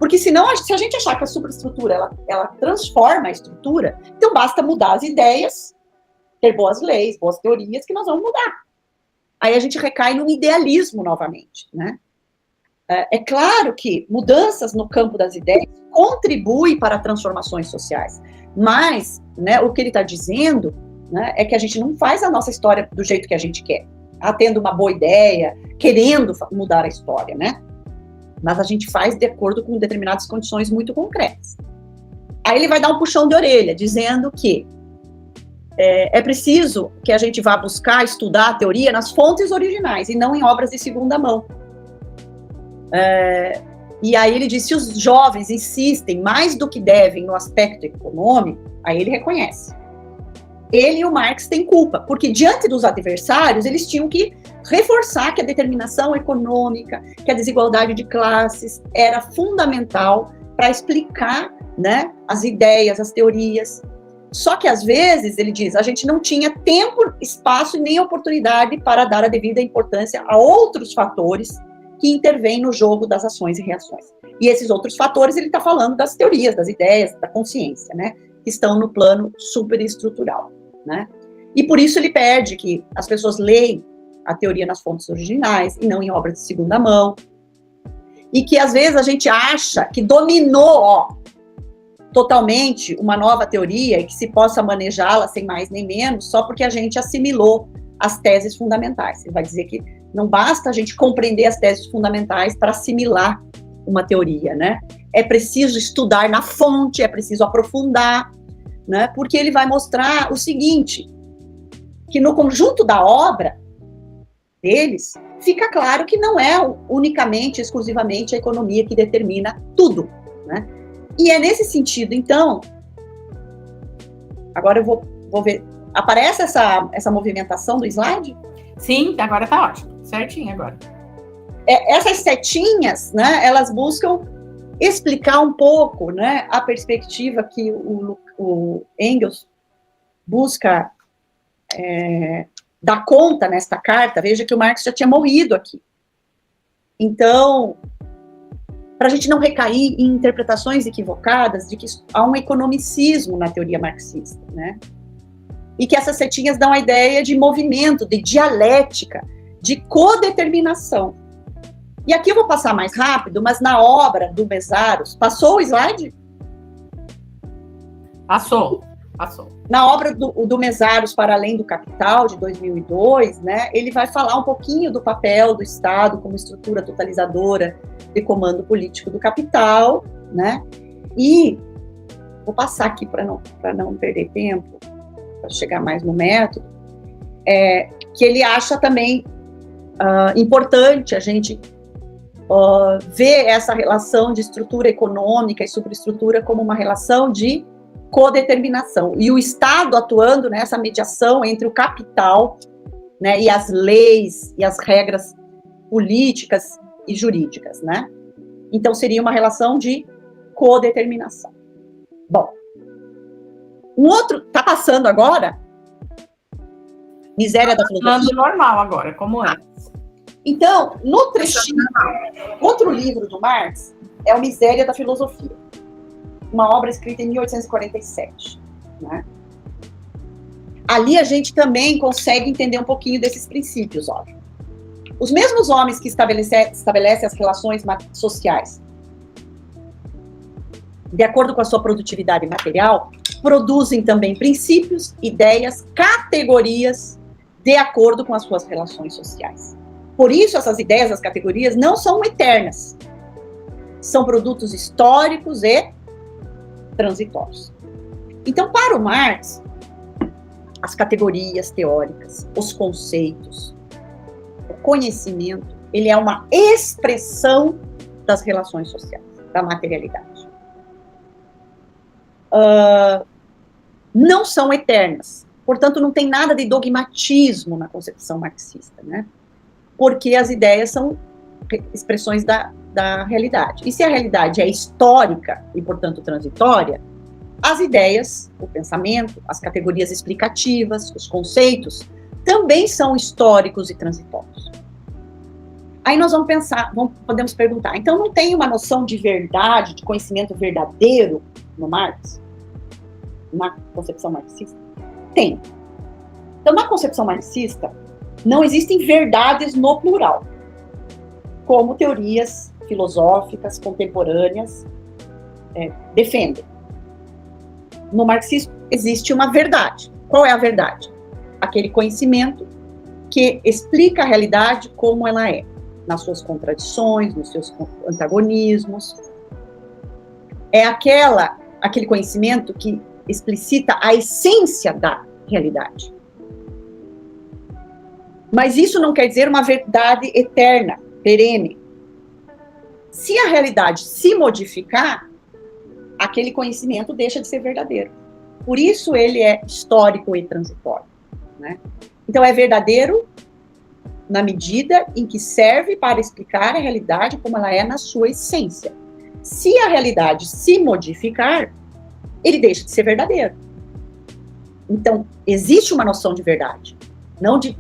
Porque senão, se a gente achar que a superestrutura, ela transforma a estrutura, então basta mudar as ideias, ter boas leis, boas teorias, que nós vamos mudar. Aí a gente recai no idealismo novamente, né? É claro que mudanças no campo das ideias contribuem para transformações sociais, mas, né, o que ele está dizendo, né, é que a gente não faz a nossa história do jeito que a gente quer, tendo uma boa ideia, querendo mudar a história, né? Mas a gente faz de acordo com determinadas condições muito concretas. Aí ele vai dar um puxão de orelha, dizendo que é preciso que a gente vá buscar estudar a teoria nas fontes originais e não em obras de segunda mão. E aí ele diz, se os jovens insistem mais do que devem no aspecto econômico, aí ele reconhece. Ele e o Marx têm culpa, porque diante dos adversários, eles tinham que reforçar que a determinação econômica, que a desigualdade de classes era fundamental para explicar, né, as ideias, as teorias. Só que, às vezes, ele diz, a gente não tinha tempo, espaço e nem oportunidade para dar a devida importância a outros fatores que intervêm no jogo das ações e reações. E esses outros fatores, ele está falando das teorias, das ideias, da consciência, né, que estão no plano superestrutural, né? E por isso ele pede que as pessoas leem a teoria nas fontes originais e não em obras de segunda mão. E que, às vezes, a gente acha que dominou, totalmente uma nova teoria e que se possa manejá-la sem mais nem menos, só porque a gente assimilou as teses fundamentais. Ele vai dizer que não basta a gente compreender as teses fundamentais para assimilar uma teoria, né? É preciso estudar na fonte, é preciso aprofundar, né? Porque ele vai mostrar o seguinte, que no conjunto da obra deles, fica claro que não é unicamente, exclusivamente a economia que determina tudo, né? E é nesse sentido, então, agora eu vou ver, aparece essa movimentação do slide? Sim, agora tá ótimo, certinho agora. Essas setinhas, né, elas buscam explicar um pouco, né, a perspectiva que o Engels busca dar conta nesta carta. Veja que o Marx já tinha morrido aqui. Então, para a gente não recair em interpretações equivocadas de que há um economicismo na teoria marxista, né? E que essas setinhas dão a ideia de movimento, de dialética, de codeterminação. E aqui eu vou passar mais rápido, mas na obra do Mesaros, passou o slide? Passou. Na obra do Mesaros, Para Além do Capital, de 2002, né, ele vai falar um pouquinho do papel do Estado como estrutura totalizadora de comando político do capital, né, e vou passar aqui para não perder tempo, para chegar mais no método, que ele acha também importante a gente ver essa relação de estrutura econômica e superestrutura como uma relação de codeterminação, e o Estado atuando nessa mediação entre o capital, né, e as leis e as regras políticas e jurídicas, né? Então seria uma relação de codeterminação. Bom, um outro, tá passando agora, Miséria da Filosofia. Falando normal agora, como antes. Então, no trechinho, outro livro do Marx é o Miséria da Filosofia, uma obra escrita em 1847, né? Ali a gente também consegue entender um pouquinho desses princípios, óbvio. Os mesmos homens que estabelecem as relações sociais de acordo com a sua produtividade material, produzem também princípios, ideias, categorias de acordo com as suas relações sociais. Por isso, essas ideias, as categorias, não são eternas. São produtos históricos e transitórios. Então, para o Marx, as categorias teóricas, os conceitos, o conhecimento, ele é uma expressão das relações sociais, da materialidade. Não são eternas. Portanto, não tem nada de dogmatismo na concepção marxista, né? Porque as ideias são expressões da realidade. E se a realidade é histórica e, portanto, transitória, as ideias, o pensamento, as categorias explicativas, os conceitos, também são históricos e transitórios. Aí nós vamos pensar, podemos perguntar, então não tem uma noção de verdade, de conhecimento verdadeiro no Marx? Na concepção marxista? Tem. Então, na concepção marxista, não existem verdades no plural, como teorias filosóficas contemporâneas defendem. No marxismo existe uma verdade. Qual é a verdade? Aquele conhecimento que explica a realidade como ela é, nas suas contradições, nos seus antagonismos. É aquele conhecimento que explicita a essência da realidade. Mas isso não quer dizer uma verdade eterna, perene. Se a realidade se modificar, aquele conhecimento deixa de ser verdadeiro. Por isso ele é histórico e transitório, né? Então é verdadeiro na medida em que serve para explicar a realidade como ela é na sua essência. Se a realidade se modificar, ele deixa de ser verdadeiro. Então, existe uma noção de verdade, não de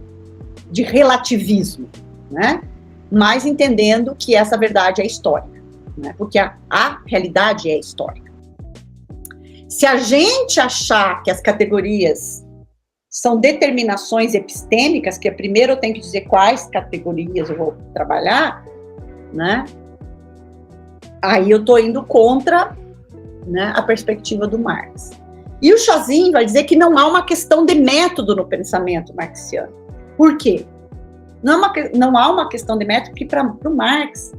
relativismo, né? Mas entendendo que essa verdade é histórica, né? Porque a realidade é histórica. Se a gente achar que as categorias são determinações epistêmicas, que primeiro eu tenho que dizer quais categorias eu vou trabalhar, né? Aí eu estou indo contra, né, a perspectiva do Marx. E o Chazin vai dizer que não há uma questão de método no pensamento marxiano. Por quê? Não há uma questão de método, porque para o Marx,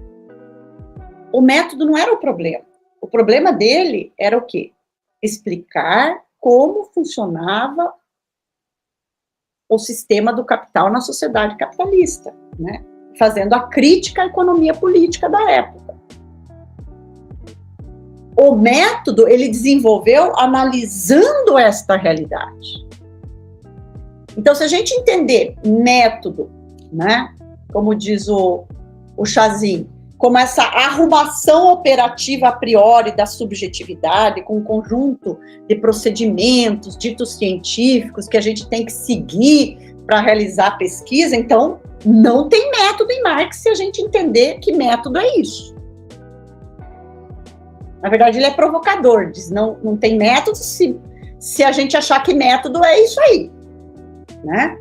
o método não era o problema. O problema dele era o quê? Explicar como funcionava, o sistema do capital na sociedade capitalista, né? Fazendo a crítica à economia política da época. O método, ele desenvolveu analisando esta realidade. Então, se a gente entender método, né, como diz o Chazin, como essa arrumação operativa a priori da subjetividade, com um conjunto de procedimentos ditos científicos que a gente tem que seguir para realizar a pesquisa, então não tem método em Marx se a gente entender que método é isso. Na verdade, ele é provocador, diz não tem método se a gente achar que método é isso aí, né?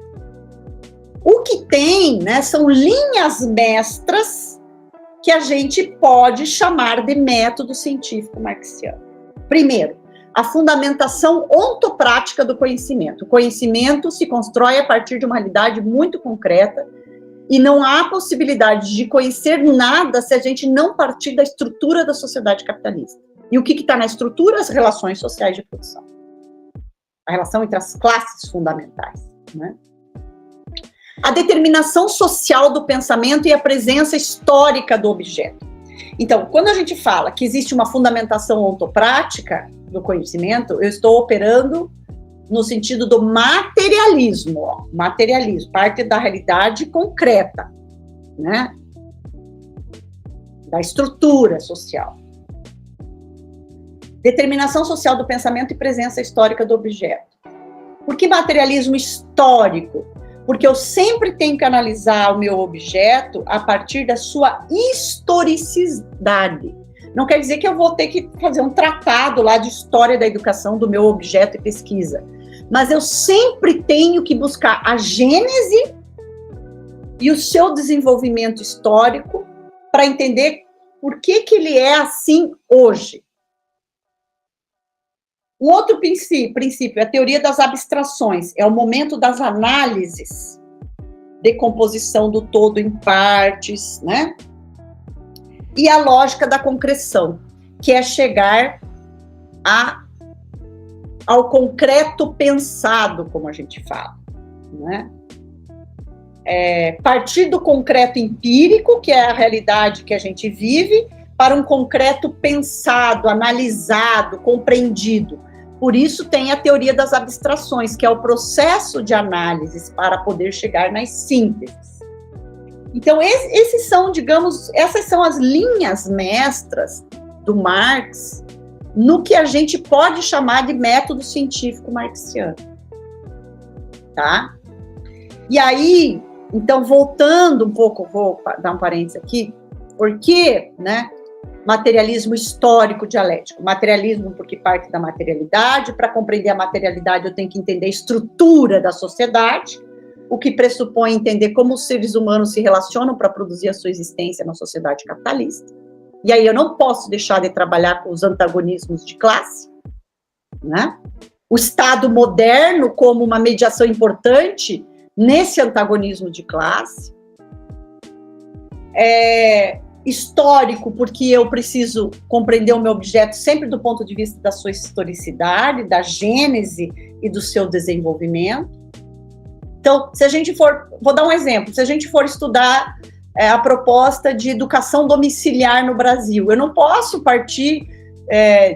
O que tem, né, são linhas mestras que a gente pode chamar de método científico marxiano. Primeiro, a fundamentação ontoprática do conhecimento. O conhecimento se constrói a partir de uma realidade muito concreta e não há possibilidade de conhecer nada se a gente não partir da estrutura da sociedade capitalista. E o que está na estrutura? As relações sociais de produção. A relação entre as classes fundamentais, né? A determinação social do pensamento e a presença histórica do objeto. Então, quando a gente fala que existe uma fundamentação ontoprática do conhecimento, eu estou operando no sentido do materialismo, ó, materialismo, parte da realidade concreta, né? Da estrutura social. Determinação social do pensamento e presença histórica do objeto. Por que materialismo histórico? Porque eu sempre tenho que analisar o meu objeto a partir da sua historicidade. Não quer dizer que eu vou ter que fazer um tratado lá de história da educação do meu objeto e pesquisa. Mas eu sempre tenho que buscar a gênese e o seu desenvolvimento histórico para entender por que ele é assim hoje. Um outro princípio é a teoria das abstrações, é o momento das análises, decomposição do todo em partes, né? E a lógica da concreção, que é chegar ao concreto pensado, como a gente fala, né? Partir do concreto empírico, que é a realidade que a gente vive, para um concreto pensado, analisado, compreendido. Por isso tem a teoria das abstrações, que é o processo de análises para poder chegar nas sínteses. Então, esses são, digamos, essas são as linhas mestras do Marx no que a gente pode chamar de método científico marxiano. Tá? E aí, então, voltando um pouco, vou dar um parênteses aqui, porque, né, materialismo histórico dialético. Materialismo porque parte da materialidade. Para compreender a materialidade, eu tenho que entender a estrutura da sociedade, o que pressupõe entender como os seres humanos se relacionam para produzir a sua existência na sociedade capitalista. E aí eu não posso deixar de trabalhar com os antagonismos de classe, né? O Estado moderno como uma mediação importante nesse antagonismo de classe. Histórico, porque eu preciso compreender o meu objeto sempre do ponto de vista da sua historicidade, da gênese e do seu desenvolvimento. Então, se a gente for, vou dar um exemplo, se a gente for estudar a proposta de educação domiciliar no Brasil, eu não posso partir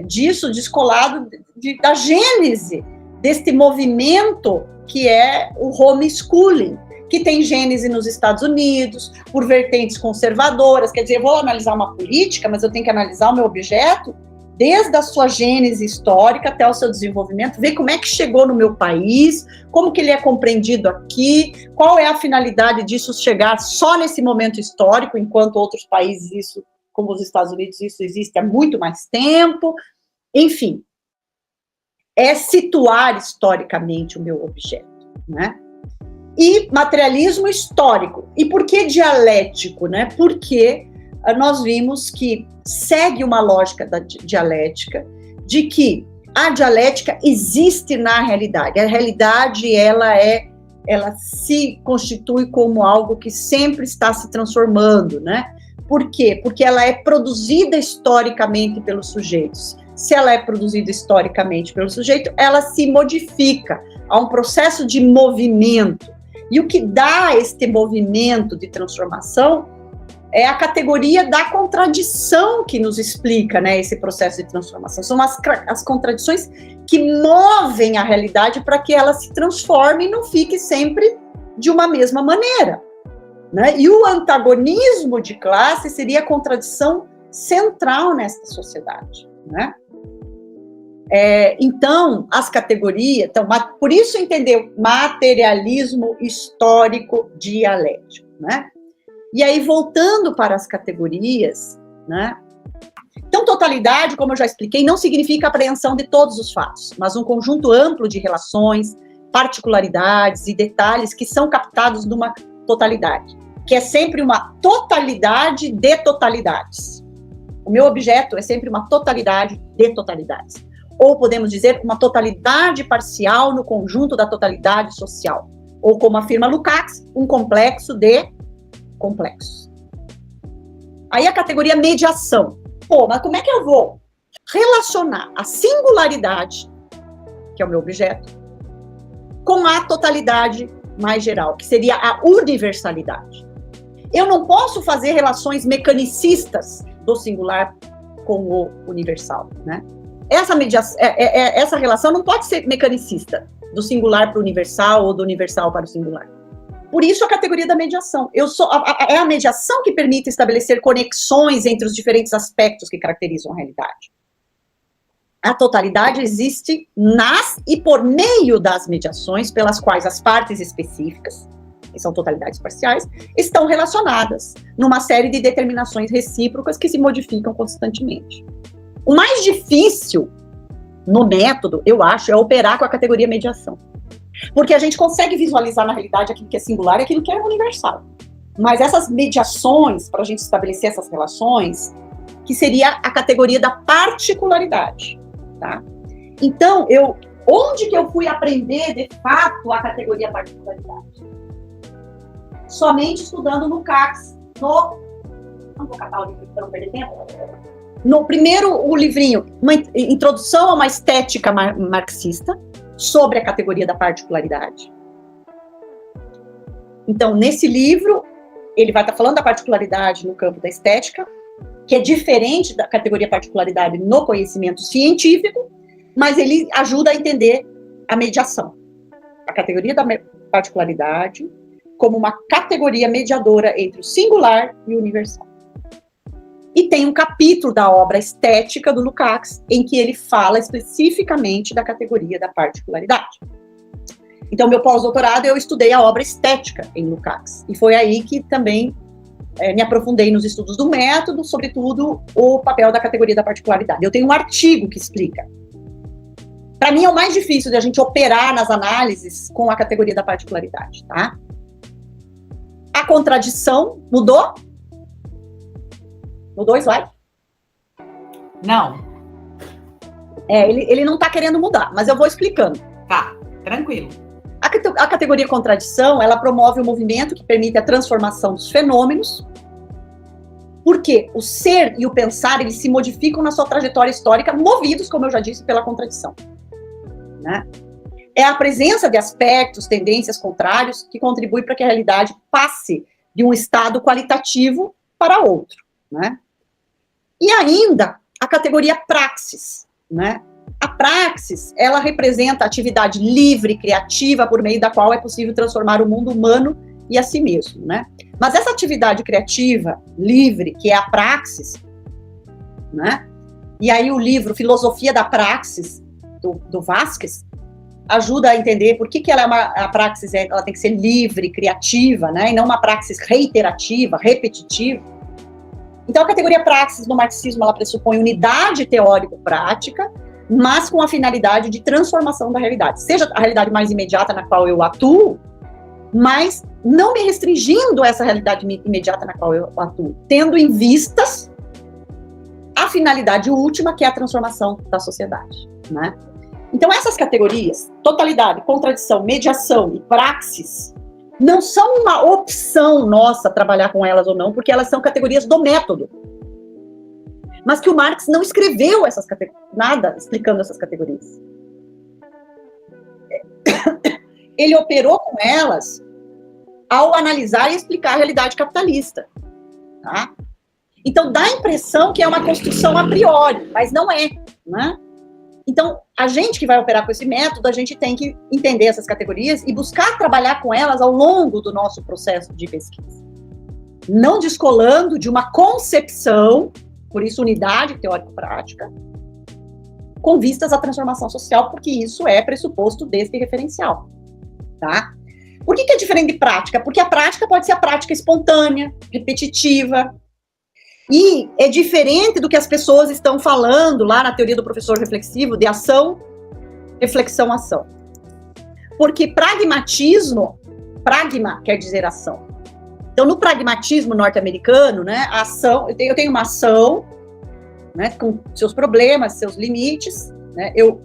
disso descolado da gênese deste movimento que é o homeschooling, que tem gênese nos Estados Unidos, por vertentes conservadoras. Quer dizer, eu vou analisar uma política, mas eu tenho que analisar o meu objeto desde a sua gênese histórica até o seu desenvolvimento, ver como é que chegou no meu país, como que ele é compreendido aqui, qual é a finalidade disso chegar só nesse momento histórico, enquanto outros países, isso, como os Estados Unidos, isso existe há muito mais tempo. Enfim, é situar historicamente o meu objeto, né? E materialismo histórico. E por que dialético, né? Porque nós vimos que segue uma lógica da dialética, de que a dialética existe na realidade. A realidade, ela se constitui como algo que sempre está se transformando, né? Por quê? Porque ela é produzida historicamente pelos sujeitos. se ela é produzida historicamente pelo sujeito, ela se modifica, há um processo de movimento. E o que dá este movimento de transformação é a categoria da contradição que nos explica, né, esse processo de transformação. São as contradições que movem a realidade para que ela se transforme e não fique sempre de uma mesma maneira, né? E o antagonismo de classe seria a contradição central nesta sociedade, né? Então, as categorias... Então, por isso entender materialismo histórico dialético, né? E aí, voltando para as categorias, né? Então, totalidade, como eu já expliquei, não significa apreensão de todos os fatos, mas um conjunto amplo de relações, particularidades e detalhes que são captados numa totalidade, que é sempre uma totalidade de totalidades. O meu objeto é sempre uma totalidade de totalidades. Ou podemos dizer, uma totalidade parcial no conjunto da totalidade social. Ou, como afirma Lukács, um complexo de complexos. Aí a categoria mediação. Pô, mas como é que eu vou relacionar a singularidade, que é o meu objeto, com a totalidade mais geral, que seria a universalidade? Eu não posso fazer relações mecanicistas do singular com o universal, né? Essa relação não pode ser mecanicista, do singular para o universal ou do universal para o singular. Por isso a categoria da mediação. É a mediação que permite estabelecer conexões entre os diferentes aspectos que caracterizam a realidade. A totalidade existe nas e por meio das mediações pelas quais as partes específicas, que são totalidades parciais, estão relacionadas numa série de determinações recíprocas que se modificam constantemente. O mais difícil no método, eu acho, é operar com a categoria mediação. Porque a gente consegue visualizar na realidade aquilo que é singular e aquilo que é universal. Mas essas mediações, para a gente estabelecer essas relações, que seria a categoria da particularidade, tá? Então, onde que eu fui aprender, de fato, a categoria particularidade? Somente estudando no CACS, não vou catar o livro para não perder tempo. No primeiro, o livrinho, uma introdução a uma estética marxista, sobre a categoria da particularidade. Então, nesse livro, ele vai estar falando da particularidade no campo da estética, que é diferente da categoria particularidade no conhecimento científico, mas ele ajuda a entender a mediação. A categoria da particularidade como uma categoria mediadora entre o singular e o universal. E tem um capítulo da obra Estética do Lukács, em que ele fala especificamente da categoria da particularidade. Então, meu pós-doutorado, eu estudei a obra Estética em Lukács. E foi aí que também me aprofundei nos estudos do método, sobretudo o papel da categoria da particularidade. Eu tenho um artigo que explica. Para mim, é o mais difícil de a gente operar nas análises com a categoria da particularidade, tá? A contradição mudou? Mudou o slide? Não. Ele não está querendo mudar, mas eu vou explicando. Tá, tranquilo. A categoria contradição, ela promove um movimento que permite a transformação dos fenômenos, porque o ser e o pensar, eles se modificam na sua trajetória histórica, movidos, como eu já disse, pela contradição, né? É a presença de aspectos, tendências contrários que contribui para que a realidade passe de um estado qualitativo para outro, né? E ainda a categoria praxis, né? A praxis, ela representa a atividade livre, criativa, por meio da qual é possível transformar o mundo humano e a si mesmo, né? Mas essa atividade criativa, livre, que é a praxis, né? E aí o livro Filosofia da Praxis, do Vasquez, ajuda a entender por que ela a praxis ela tem que ser livre, criativa, né? E não uma praxis reiterativa, repetitiva. Então, a categoria praxis no marxismo, ela pressupõe unidade teórico-prática, mas com a finalidade de transformação da realidade. Seja a realidade mais imediata na qual eu atuo, mas não me restringindo a essa realidade imediata na qual eu atuo, tendo em vistas a finalidade última, que é a transformação da sociedade, né? Então, essas categorias, totalidade, contradição, mediação e praxis, não são uma opção nossa trabalhar com elas ou não, porque elas são categorias do método. mas que o Marx não escreveu nada explicando essas categorias. Ele operou com elas ao analisar e explicar a realidade capitalista. Tá? Então, dá a impressão que é uma construção a priori, mas não é, né? Então, a gente que vai operar com esse método, a gente tem que entender essas categorias e buscar trabalhar com elas ao longo do nosso processo de pesquisa. Não descolando de uma concepção, por isso unidade teórico-prática, com vistas à transformação social, porque isso é pressuposto desse referencial. Tá? Por que é diferente de prática? Porque a prática pode ser a prática espontânea, repetitiva, e é diferente do que as pessoas estão falando lá na teoria do professor reflexivo, de ação, reflexão, ação. Porque pragmatismo, pragma quer dizer ação. Então, no pragmatismo norte-americano, né, a ação, eu tenho uma ação, né, com seus problemas, seus limites, né, eu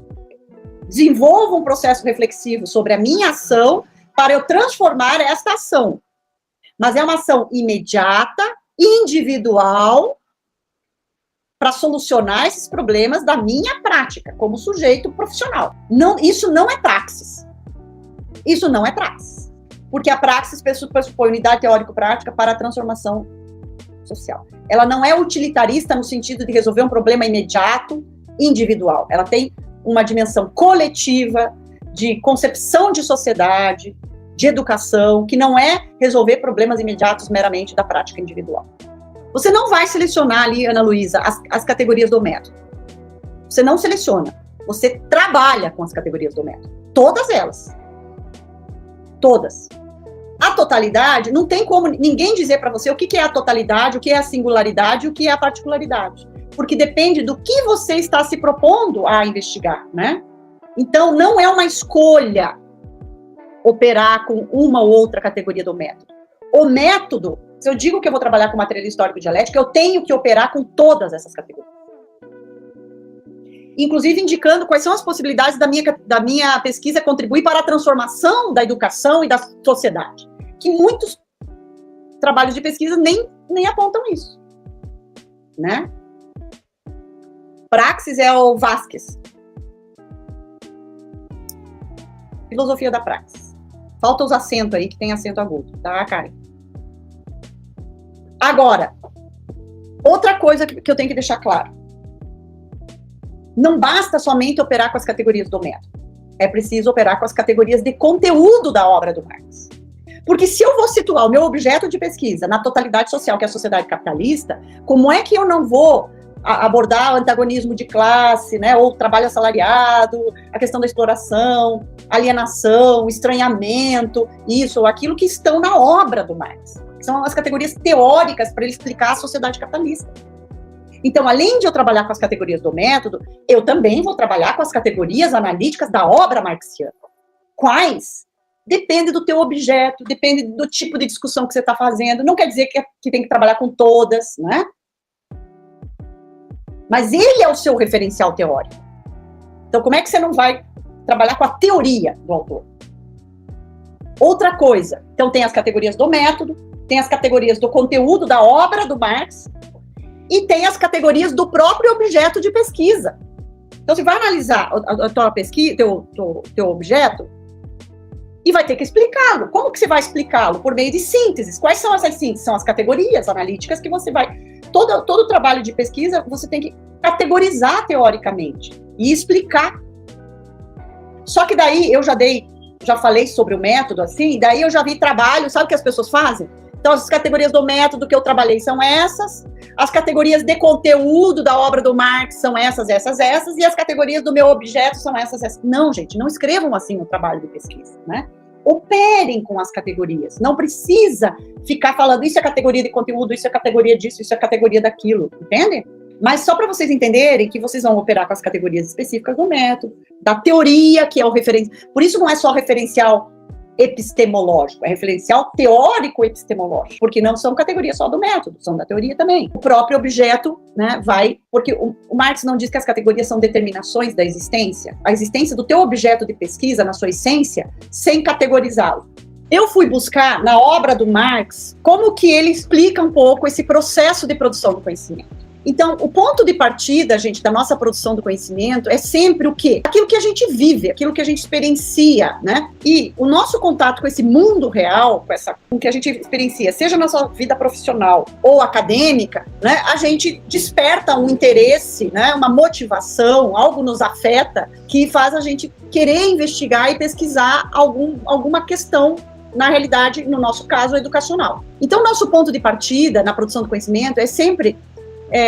desenvolvo um processo reflexivo sobre a minha ação para eu transformar esta ação. Mas é uma ação imediata, individual, para solucionar esses problemas da minha prática, como sujeito profissional. Não, isso não é praxis. Isso não é praxis. Porque a praxis pressupõe unidade teórico-prática para a transformação social. Ela não é utilitarista no sentido de resolver um problema imediato, individual. Ela tem uma dimensão coletiva, de concepção de sociedade, de educação, que não é resolver problemas imediatos meramente da prática individual. Você não vai selecionar ali, Ana Luísa, as categorias do método. Você não seleciona. Você trabalha com as categorias do método. Todas elas. Todas. A totalidade, não tem como ninguém dizer para você o que é a totalidade, o que é a singularidade e o que é a particularidade. Porque depende do que você está se propondo a investigar, né? Então, não é uma escolha operar com uma ou outra categoria do método. O método, se eu digo que eu vou trabalhar com materialismo histórico-dialético, eu tenho que operar com todas essas categorias. Inclusive indicando quais são as possibilidades da minha pesquisa contribuir para a transformação da educação e da sociedade. Que muitos trabalhos de pesquisa nem apontam isso. Né? Praxis é o Vasquez. Filosofia da praxis. Falta os acentos aí, que tem acento agudo, tá, Karen? Agora, outra coisa que eu tenho que deixar claro. Não basta somente operar com as categorias do método. É preciso operar com as categorias de conteúdo da obra do Marx. Porque se eu vou situar o meu objeto de pesquisa na totalidade social, que é a sociedade capitalista, como é que eu não vou abordar o antagonismo de classe, né, ou trabalho assalariado, a questão da exploração, alienação, estranhamento, isso ou aquilo que estão na obra do Marx. São as categorias teóricas para ele explicar a sociedade capitalista. Então, além de eu trabalhar com as categorias do método, eu também vou trabalhar com as categorias analíticas da obra marxiana. Quais? Depende do teu objeto, depende do tipo de discussão que você está fazendo. Não quer dizer que tem que trabalhar com todas, né? Mas ele é o seu referencial teórico. Então, como é que você não vai trabalhar com a teoria do autor? Outra coisa, então tem as categorias do método, tem as categorias do conteúdo da obra do Marx e tem as categorias do próprio objeto de pesquisa. Então, você vai analisar a tua pesquisa, teu objeto, e vai ter que explicá-lo. Como que você vai explicá-lo? Por meio de sínteses. Quais são essas sínteses? São as categorias analíticas que você vai... Todo o trabalho de pesquisa, você tem que categorizar teoricamente e explicar. Só que daí, eu já falei sobre o método, assim, e daí eu já vi trabalho, sabe o que as pessoas fazem? Então, as categorias do método que eu trabalhei são essas, as categorias de conteúdo da obra do Marx são essas, e as categorias do meu objeto são essas. Não, gente, não escrevam assim no trabalho de pesquisa, né? Operem com as categorias. Não precisa ficar falando isso é categoria de conteúdo, isso é categoria disso, isso é categoria daquilo, entende? Mas só para vocês entenderem que vocês vão operar com as categorias específicas do método, da teoria, que é o referencial. Por isso não é só referencial epistemológico, é referencial teórico epistemológico, porque não são categorias só do método, são da teoria também. O próprio objeto, né, porque o Marx não diz que as categorias são determinações da existência, a existência do teu objeto de pesquisa, na sua essência, sem categorizá-lo. Eu fui buscar na obra do Marx como que ele explica um pouco esse processo de produção do conhecimento. Então, o ponto de partida, gente, da nossa produção do conhecimento é sempre o quê? Aquilo que a gente vive, aquilo que a gente experiencia, né? E o nosso contato com esse mundo real, com o que a gente experiencia, seja na sua vida profissional ou acadêmica, né? A gente desperta um interesse, né? Uma motivação, algo nos afeta que faz a gente querer investigar e pesquisar alguma questão, na realidade, no nosso caso, educacional. Então, nosso ponto de partida na produção do conhecimento é sempre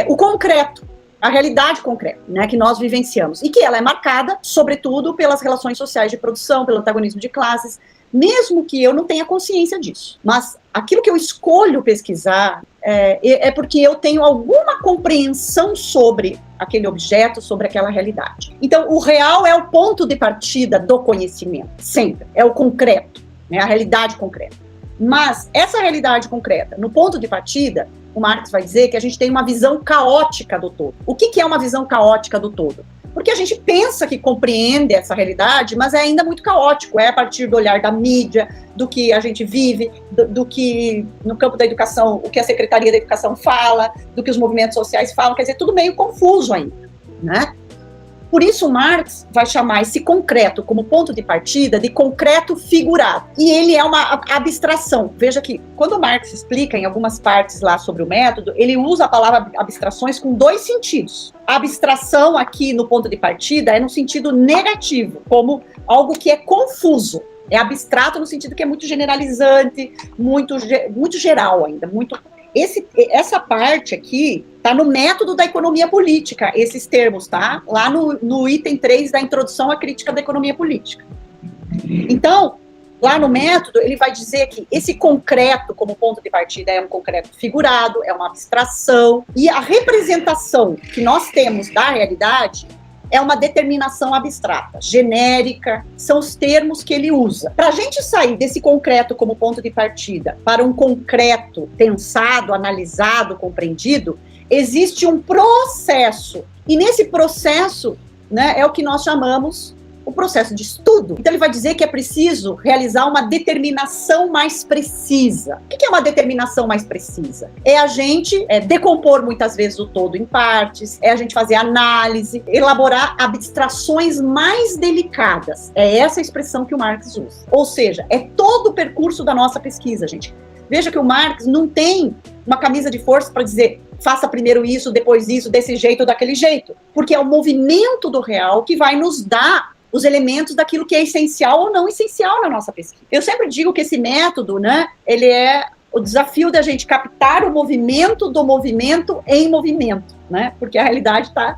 o concreto, a realidade concreta, né, que nós vivenciamos, e que ela é marcada, sobretudo, pelas relações sociais de produção, pelo antagonismo de classes, mesmo que eu não tenha consciência disso. Mas aquilo que eu escolho pesquisar é porque eu tenho alguma compreensão sobre aquele objeto, sobre aquela realidade. Então, o real é o ponto de partida do conhecimento, sempre, é o concreto, né, a realidade concreta. Mas essa realidade concreta, no ponto de partida, o Marx vai dizer que a gente tem uma visão caótica do todo. O que é uma visão caótica do todo? Porque a gente pensa que compreende essa realidade, mas é ainda muito caótico, é a partir do olhar da mídia, do que a gente vive, do que no campo da educação, o que a Secretaria da Educação fala, do que os movimentos sociais falam, quer dizer, tudo meio confuso ainda, né? Por isso, Marx vai chamar esse concreto como ponto de partida de concreto figurado. E ele é uma abstração. Veja que, quando Marx explica em algumas partes lá sobre o método, ele usa a palavra abstrações com dois sentidos. A abstração aqui no ponto de partida é no sentido negativo, como algo que é confuso. É abstrato no sentido que é muito generalizante, muito geral ainda, essa parte aqui está no método da economia política, esses termos, tá? Lá no item 3 da introdução à crítica da economia política. Então, lá no método, ele vai dizer que esse concreto como ponto de partida é um concreto figurado, é uma abstração, e a representação que nós temos da realidade é uma determinação abstrata, genérica, são os termos que ele usa. Para a gente sair desse concreto como ponto de partida para um concreto pensado, analisado, compreendido, existe um processo. E nesse processo, né, é o que nós chamamos o processo de estudo. Então ele vai dizer que é preciso realizar uma determinação mais precisa. O que é uma determinação mais precisa? É a gente decompor muitas vezes o todo em partes, é a gente fazer análise, elaborar abstrações mais delicadas. É essa a expressão que o Marx usa. Ou seja, é todo o percurso da nossa pesquisa, gente. Veja que o Marx não tem uma camisa de força para dizer faça primeiro isso, depois isso, desse jeito ou daquele jeito. Porque é o movimento do real que vai nos dar os elementos daquilo que é essencial ou não essencial na nossa pesquisa. Eu sempre digo que esse método, né, ele é o desafio da gente captar o movimento do movimento em movimento, né, porque a realidade está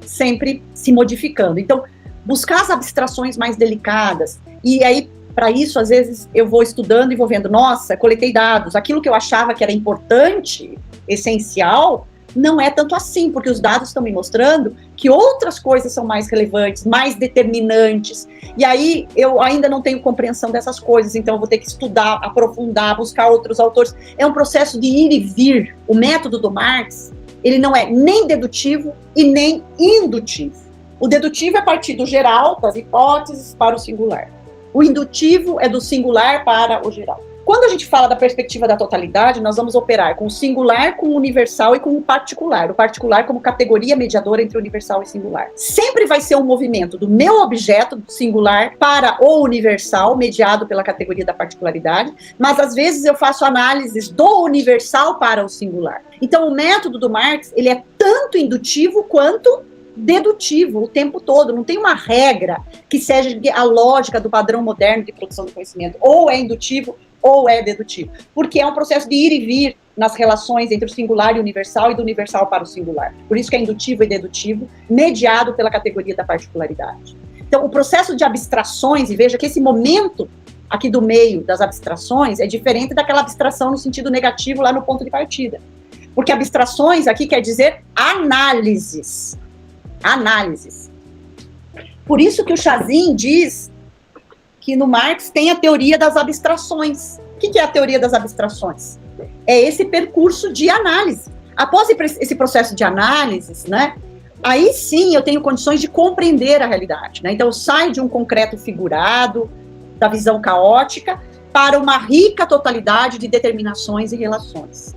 sempre se modificando. Então, buscar as abstrações mais delicadas, e aí, para isso, às vezes, eu vou estudando e vou vendo, nossa, coletei dados, aquilo que eu achava que era importante, essencial, não é tanto assim, porque os dados estão me mostrando que outras coisas são mais relevantes, mais determinantes, e aí eu ainda não tenho compreensão dessas coisas, então eu vou ter que estudar, aprofundar, buscar outros autores. É um processo de ir e vir. O método do Marx, ele não é nem dedutivo e nem indutivo. O dedutivo é a partir do geral, das hipóteses, para o singular. O indutivo é do singular para o geral. Quando a gente fala da perspectiva da totalidade, nós vamos operar com o singular, com o universal e com o particular como categoria mediadora entre universal e singular. Sempre vai ser um movimento do meu objeto, do singular, para o universal, mediado pela categoria da particularidade, mas às vezes eu faço análises do universal para o singular. Então o método do Marx, ele é tanto indutivo quanto dedutivo o tempo todo, não tem uma regra que seja a lógica do padrão moderno de produção do conhecimento, ou é indutivo ou é dedutivo, porque é um processo de ir e vir nas relações entre o singular e o universal e do universal para o singular. Por isso que é indutivo e dedutivo, mediado pela categoria da particularidade. Então, o processo de abstrações, e veja que esse momento aqui do meio das abstrações é diferente daquela abstração no sentido negativo lá no ponto de partida. Porque abstrações aqui quer dizer análises. Análises. Por isso que o Chazin diz que no Marx tem a teoria das abstrações. O que é a teoria das abstrações? É esse percurso de análise. Após esse processo de análise, né, aí sim eu tenho condições de compreender a realidade. Né? Então eu saio de um concreto figurado, da visão caótica, para uma rica totalidade de determinações e relações.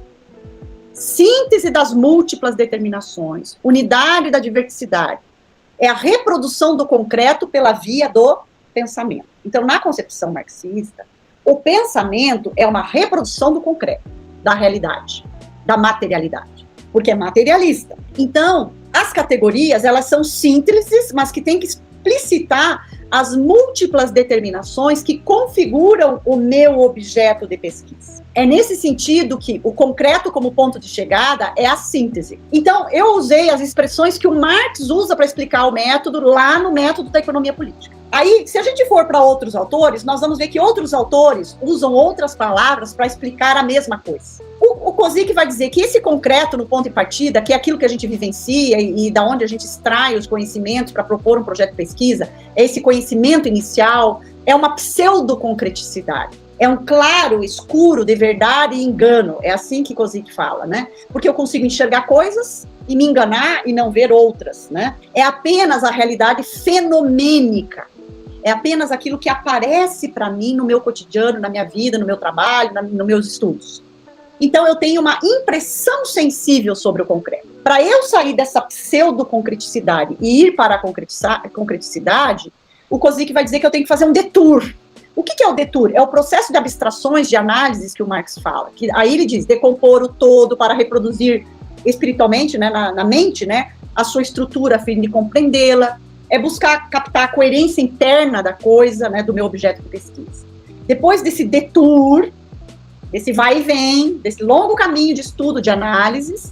síntese das múltiplas determinações, unidade da diversidade. É a reprodução do concreto pela via do pensamento. Então, na concepção marxista, o pensamento é uma reprodução do concreto, da realidade, da materialidade, porque é materialista. Então, as categorias, elas são sínteses, mas que têm que explicitar as múltiplas determinações que configuram o meu objeto de pesquisa. É nesse sentido que o concreto como ponto de chegada é a síntese. Então, eu usei as expressões que o Marx usa para explicar o método lá no método da economia política. Aí, se a gente for para outros autores, nós vamos ver que outros autores usam outras palavras para explicar a mesma coisa. O Kozik vai dizer que esse concreto no ponto de partida, que é aquilo que a gente vivencia e da onde a gente extrai os conhecimentos para propor um projeto de pesquisa, é esse conhecimento inicial, é uma pseudo-concreticidade. É um claro, escuro de verdade e engano. É assim que Kozik fala, né? Porque eu consigo enxergar coisas e me enganar e não ver outras, né? É apenas a realidade fenomênica. É apenas aquilo que aparece para mim no meu cotidiano, na minha vida, no meu trabalho, nos meus estudos. Então, eu tenho uma impressão sensível sobre o concreto. Para eu sair dessa pseudo-concreticidade e ir para a concreticidade, o Kozik vai dizer que eu tenho que fazer um detour. O que é o detour? É o processo de abstrações, de análises que o Marx fala. Que, aí ele diz, decompor o todo para reproduzir espiritualmente, né, na mente, né, a sua estrutura a fim de compreendê-la. É buscar captar a coerência interna da coisa, né, do meu objeto de pesquisa. Depois desse detour, desse vai e vem, desse longo caminho de estudo, de análises,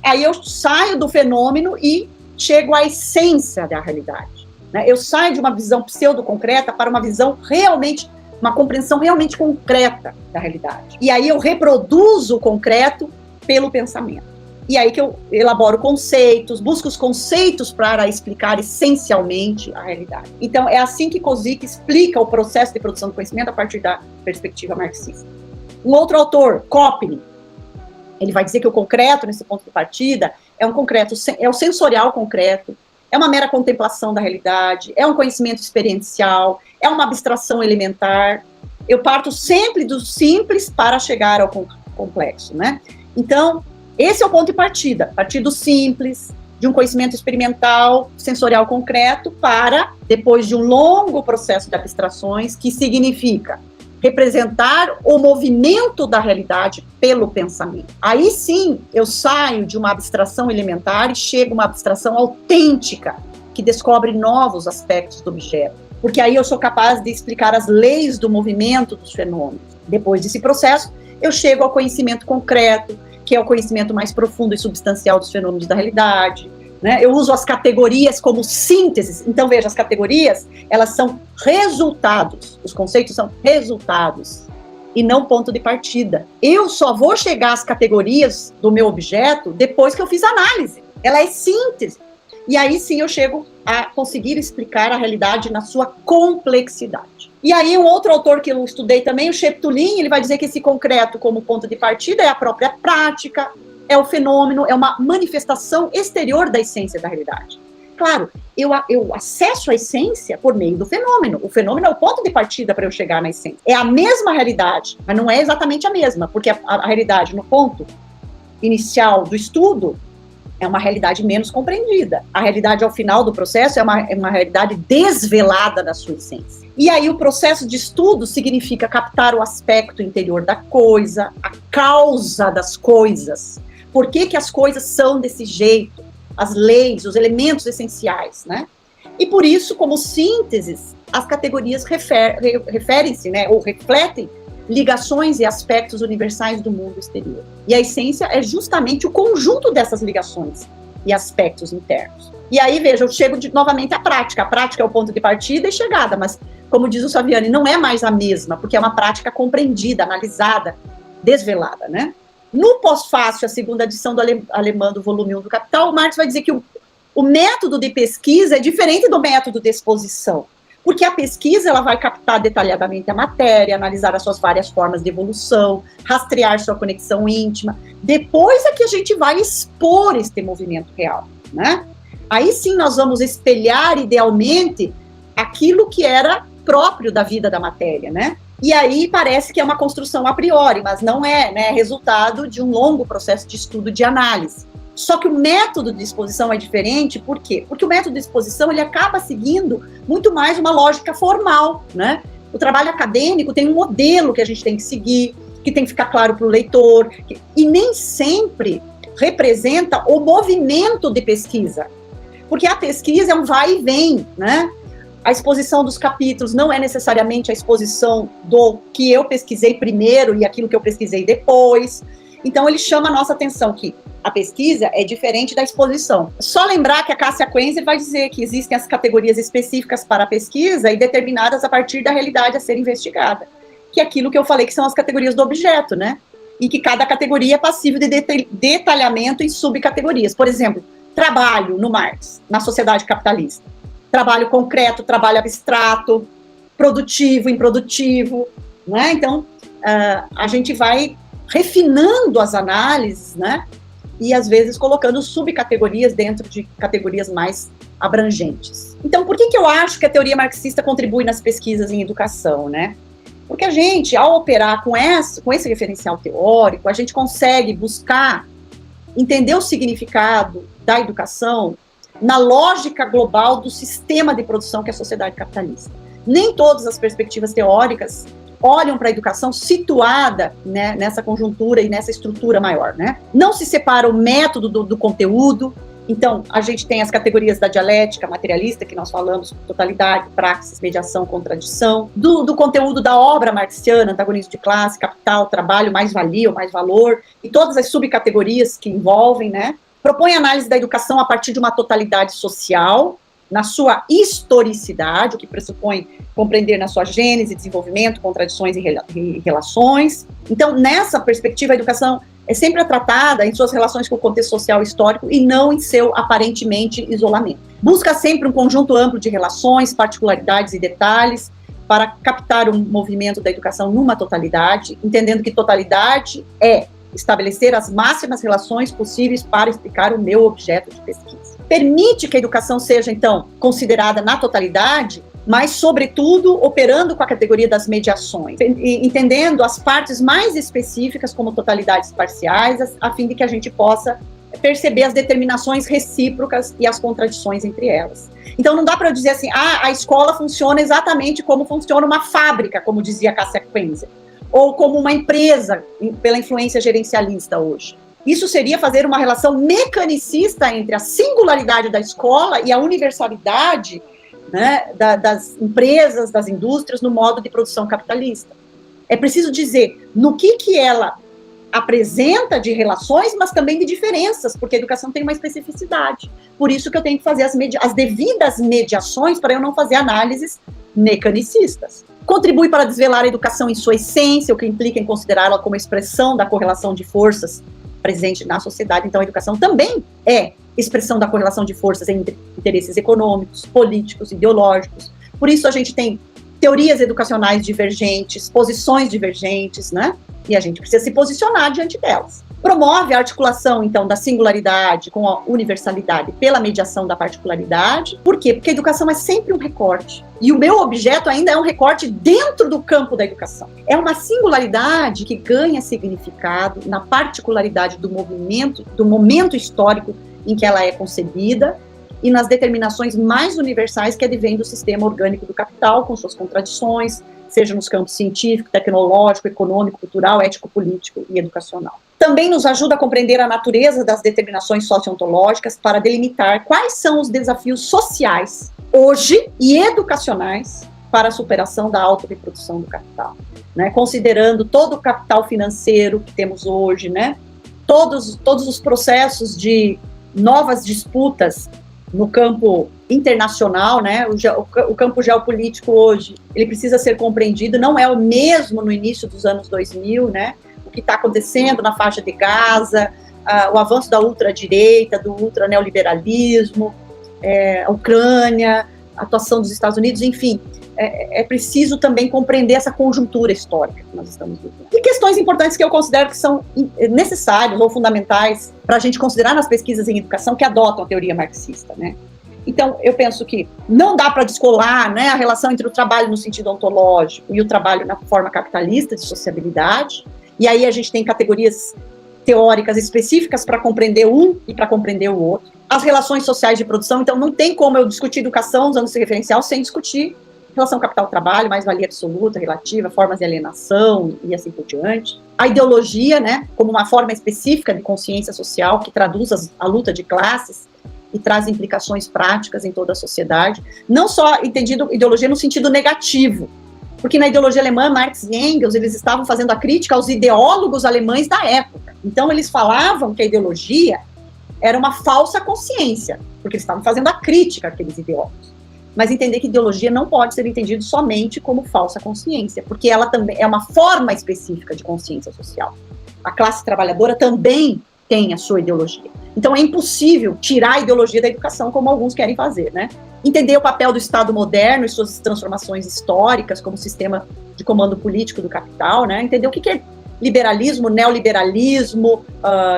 aí eu saio do fenômeno e chego à essência da realidade. Né? Eu saio de uma visão pseudo-concreta para uma visão realmente, uma compreensão realmente concreta da realidade. E aí eu reproduzo o concreto pelo pensamento. E aí que eu elaboro conceitos, busco os conceitos para explicar essencialmente a realidade. Então, é assim que Kozik explica o processo de produção do conhecimento a partir da perspectiva marxista. Um outro autor, Kopnin, ele vai dizer que o concreto, nesse ponto de partida, é um concreto, é o sensorial concreto, é uma mera contemplação da realidade, é um conhecimento experiencial, é uma abstração elementar. Eu parto sempre do simples para chegar ao complexo, né? Então, esse é o ponto de partida, partir do simples, de um conhecimento experimental, sensorial concreto, para, depois de um longo processo de abstrações, que significa representar o movimento da realidade pelo pensamento. Aí sim, eu saio de uma abstração elementar e chego a uma abstração autêntica, que descobre novos aspectos do objeto. Porque aí eu sou capaz de explicar as leis do movimento dos fenômenos. Depois desse processo, eu chego ao conhecimento concreto, que é o conhecimento mais profundo e substancial dos fenômenos da realidade, né? Eu uso as categorias como sínteses. Então, veja, as categorias, elas são resultados. Os conceitos são resultados e não ponto de partida. Eu só vou chegar às categorias do meu objeto depois que eu fiz análise. Ela é síntese. E aí sim eu chego a conseguir explicar a realidade na sua complexidade. E aí um outro autor que eu estudei também, o Sheptulin, ele vai dizer que esse concreto como ponto de partida é a própria prática, é o fenômeno, é uma manifestação exterior da essência da realidade. Claro, eu acesso a essência por meio do fenômeno. O fenômeno é o ponto de partida para eu chegar na essência. É a mesma realidade, mas não é exatamente a mesma, porque a realidade no ponto inicial do estudo é uma realidade menos compreendida. A realidade ao final do processo é uma realidade desvelada da sua essência. E aí o processo de estudo significa captar o aspecto interior da coisa, a causa das coisas. Por que as coisas são desse jeito? As leis, os elementos essenciais, né? E por isso, como sínteses, as categorias referem-se, né, ou refletem ligações e aspectos universais do mundo exterior. E a essência é justamente o conjunto dessas ligações e aspectos internos. E aí, veja, eu chego novamente à prática. A prática é o ponto de partida e chegada, mas, como diz o Saviani, não é mais a mesma, porque é uma prática compreendida, analisada, desvelada, né? No pós-fácil, a segunda edição do alemão do volume 1 do Capital, o Marx vai dizer que o método de pesquisa é diferente do método de exposição, porque a pesquisa ela vai captar detalhadamente a matéria, analisar as suas várias formas de evolução, rastrear sua conexão íntima. Depois é que a gente vai expor este movimento real, né? Aí sim nós vamos espelhar idealmente aquilo que era próprio da vida da matéria, né? E aí parece que é uma construção a priori, mas não é, né? É resultado de um longo processo de estudo, de análise. Só que o método de exposição é diferente, por quê? Porque o método de exposição, ele acaba seguindo muito mais uma lógica formal, né? O trabalho acadêmico tem um modelo que a gente tem que seguir, que tem que ficar claro para o leitor, e nem sempre representa o movimento de pesquisa, porque a pesquisa é um vai e vem, né? A exposição dos capítulos não é necessariamente a exposição do que eu pesquisei primeiro e aquilo que eu pesquisei depois. Então, ele chama a nossa atenção que a pesquisa é diferente da exposição. Só lembrar que a Cássia Quenzer vai dizer que existem as categorias específicas para a pesquisa e determinadas a partir da realidade a ser investigada, que é aquilo que eu falei que são as categorias do objeto, né? E que cada categoria é passível de detalhamento em subcategorias. Por exemplo, trabalho no Marx, na sociedade capitalista. Trabalho concreto, trabalho abstrato, produtivo, improdutivo, né? Então, a gente vai refinando as análises, né? E, às vezes, colocando subcategorias dentro de categorias mais abrangentes. Então, por que eu acho que a teoria marxista contribui nas pesquisas em educação, né? Porque a gente, ao operar com esse referencial teórico, a gente consegue buscar entender o significado da educação na lógica global do sistema de produção que é a sociedade capitalista. Nem todas as perspectivas teóricas olham para a educação situada, né, nessa conjuntura e nessa estrutura maior, né? Não se separa o método do conteúdo. Então, a gente tem as categorias da dialética materialista, que nós falamos, totalidade, praxis, mediação, contradição, do conteúdo da obra marxiana, antagonismo de classe, capital, trabalho, mais-valia ou mais-valor, e todas as subcategorias que envolvem, né? Propõe análise da educação a partir de uma totalidade social, na sua historicidade, o que pressupõe compreender na sua gênese, desenvolvimento, contradições e relações. Então, nessa perspectiva, a educação é sempre tratada em suas relações com o contexto social e histórico e não em seu, aparentemente, isolamento. Busca sempre um conjunto amplo de relações, particularidades e detalhes para captar um movimento da educação numa totalidade, entendendo que totalidade é estabelecer as máximas relações possíveis para explicar o meu objeto de pesquisa. Permite que a educação seja, então, considerada na totalidade, mas, sobretudo, operando com a categoria das mediações, entendendo as partes mais específicas como totalidades parciais, a fim de que a gente possa perceber as determinações recíprocas e as contradições entre elas. Então, não dá para dizer assim, a escola funciona exatamente como funciona uma fábrica, como dizia Cássia Quenzer, ou como uma empresa, pela influência gerencialista hoje. Isso seria fazer uma relação mecanicista entre a singularidade da escola e a universalidade, né, das empresas, das indústrias, no modo de produção capitalista. É preciso dizer no que ela apresenta de relações, mas também de diferenças, porque a educação tem uma especificidade. Por isso que eu tenho que fazer as devidas mediações para eu não fazer análises mecanicistas. Contribui para desvelar a educação em sua essência, o que implica em considerá-la como expressão da correlação de forças presente na sociedade. Então, a educação também é expressão da correlação de forças entre interesses econômicos, políticos, ideológicos. Por isso, a gente tem teorias educacionais divergentes, posições divergentes, né? E a gente precisa se posicionar diante delas. Promove a articulação, então, da singularidade com a universalidade pela mediação da particularidade. Por quê? Porque a educação é sempre um recorte. E o meu objeto ainda é um recorte dentro do campo da educação. É uma singularidade que ganha significado na particularidade do movimento, do momento histórico em que ela é concebida e nas determinações mais universais que advêm do sistema orgânico do capital, com suas contradições, seja nos campos científico, tecnológico, econômico, cultural, ético-político e educacional. Também nos ajuda a compreender a natureza das determinações sociontológicas para delimitar quais são os desafios sociais, hoje, e educacionais para a superação da autorreprodução do capital, né? Considerando todo o capital financeiro que temos hoje, né? Todos os processos de novas disputas no campo internacional, né? O campo geopolítico hoje, ele precisa ser compreendido, não é o mesmo no início dos anos 2000, né? O que está acontecendo na faixa de Gaza, o avanço da ultradireita, do ultraneoliberalismo, a Ucrânia, a atuação dos Estados Unidos, enfim, é preciso também compreender essa conjuntura histórica que nós estamos vivendo. E questões importantes que eu considero que são necessárias ou fundamentais para a gente considerar nas pesquisas em educação que adotam a teoria marxista, né? Então, eu penso que não dá para descolar, né, a relação entre o trabalho no sentido ontológico e o trabalho na forma capitalista de sociabilidade. E aí a gente tem categorias teóricas específicas para compreender um e para compreender o outro. As relações sociais de produção, então não tem como eu discutir educação usando esse referencial sem discutir relação capital-trabalho, mais-valia absoluta, relativa, formas de alienação e assim por diante. A ideologia, né, como uma forma específica de consciência social que traduz a luta de classes e traz implicações práticas em toda a sociedade. Não só entendido ideologia no sentido negativo, porque na ideologia alemã, Marx e Engels, eles estavam fazendo a crítica aos ideólogos alemães da época. Então, eles falavam que a ideologia era uma falsa consciência, porque eles estavam fazendo a crítica àqueles ideólogos. Mas entender que ideologia não pode ser entendido somente como falsa consciência, porque ela também é uma forma específica de consciência social. A classe trabalhadora também tem a sua ideologia. Então, é impossível tirar a ideologia da educação, como alguns querem fazer, né? Entender o papel do Estado moderno e suas transformações históricas como sistema de comando político do capital, né? Entender o que é liberalismo, neoliberalismo,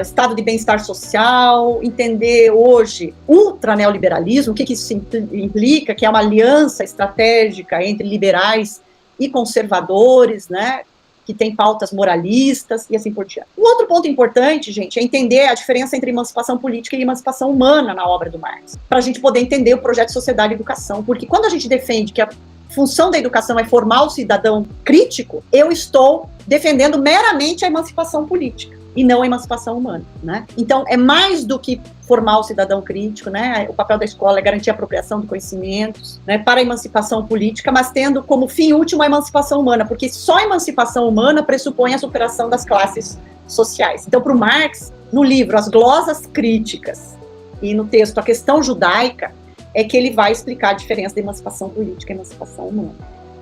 estado de bem-estar social, entender hoje ultraneoliberalismo, o que isso implica, que é uma aliança estratégica entre liberais e conservadores, né? Que tem pautas moralistas e assim por diante. Um outro ponto importante, gente, é entender a diferença entre emancipação política e emancipação humana na obra do Marx, para a gente poder entender o projeto de sociedade e educação, porque quando a gente defende que a função da educação é formar o cidadão crítico, eu estou defendendo meramente a emancipação política e não a emancipação humana, né? Então, é mais do que formar o cidadão crítico, né? O papel da escola é garantir a apropriação de conhecimentos, né, para a emancipação política, mas tendo como fim último a emancipação humana, porque só a emancipação humana pressupõe a superação das classes sociais. Então, para o Marx, no livro As Glosas Críticas e no texto A Questão Judaica, é que ele vai explicar a diferença da emancipação política e emancipação humana.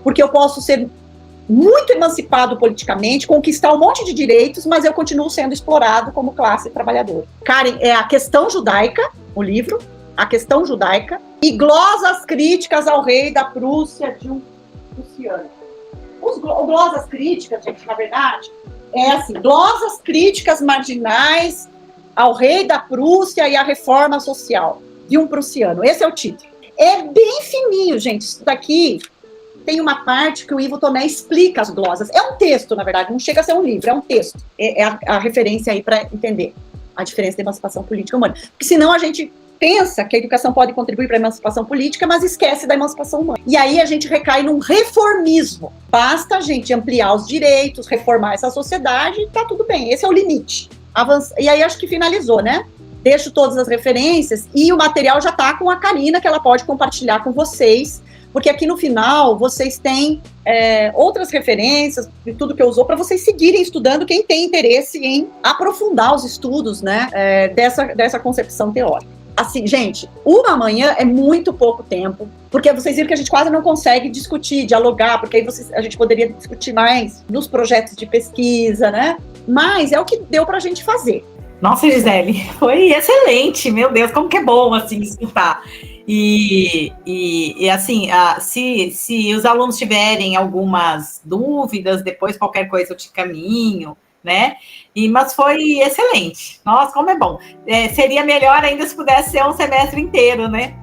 Porque eu posso ser muito emancipado politicamente, conquistar um monte de direitos, mas eu continuo sendo explorado como classe trabalhadora. Karen, é A Questão Judaica, o livro, A Questão Judaica, e Glosas Críticas ao Rei da Prússia de um prussiano. Glosas críticas, gente, na verdade, é assim, glosas críticas marginais ao Rei da Prússia e à reforma social de um prussiano. Esse é o título. É bem fininho, gente, isso daqui... Tem uma parte que o Ivo Tomé explica as glosas. É um texto, na verdade, não chega a ser um livro, é um texto. É a referência aí para entender a diferença da emancipação política humana. Porque senão a gente pensa que a educação pode contribuir para a emancipação política, mas esquece da emancipação humana. E aí a gente recai num reformismo. Basta a gente ampliar os direitos, reformar essa sociedade e tá tudo bem. Esse é o limite. E aí acho que finalizou, né? Deixo todas as referências e o material já tá com a Karina, que ela pode compartilhar com vocês. Porque aqui no final vocês têm outras referências de tudo que eu usou para vocês seguirem estudando, quem tem interesse em aprofundar os estudos, né, dessa concepção teórica. Assim, gente, uma manhã é muito pouco tempo, porque vocês viram que a gente quase não consegue discutir, dialogar, porque aí a gente poderia discutir mais nos projetos de pesquisa, né? Mas é o que deu para a gente fazer. Nossa, Gisele, foi excelente, meu Deus, como que é bom, assim, escutar. E assim, se os alunos tiverem algumas dúvidas, depois qualquer coisa eu te caminho, né? Mas foi excelente. Nossa, como é bom. Seria melhor ainda se pudesse ser um semestre inteiro, né?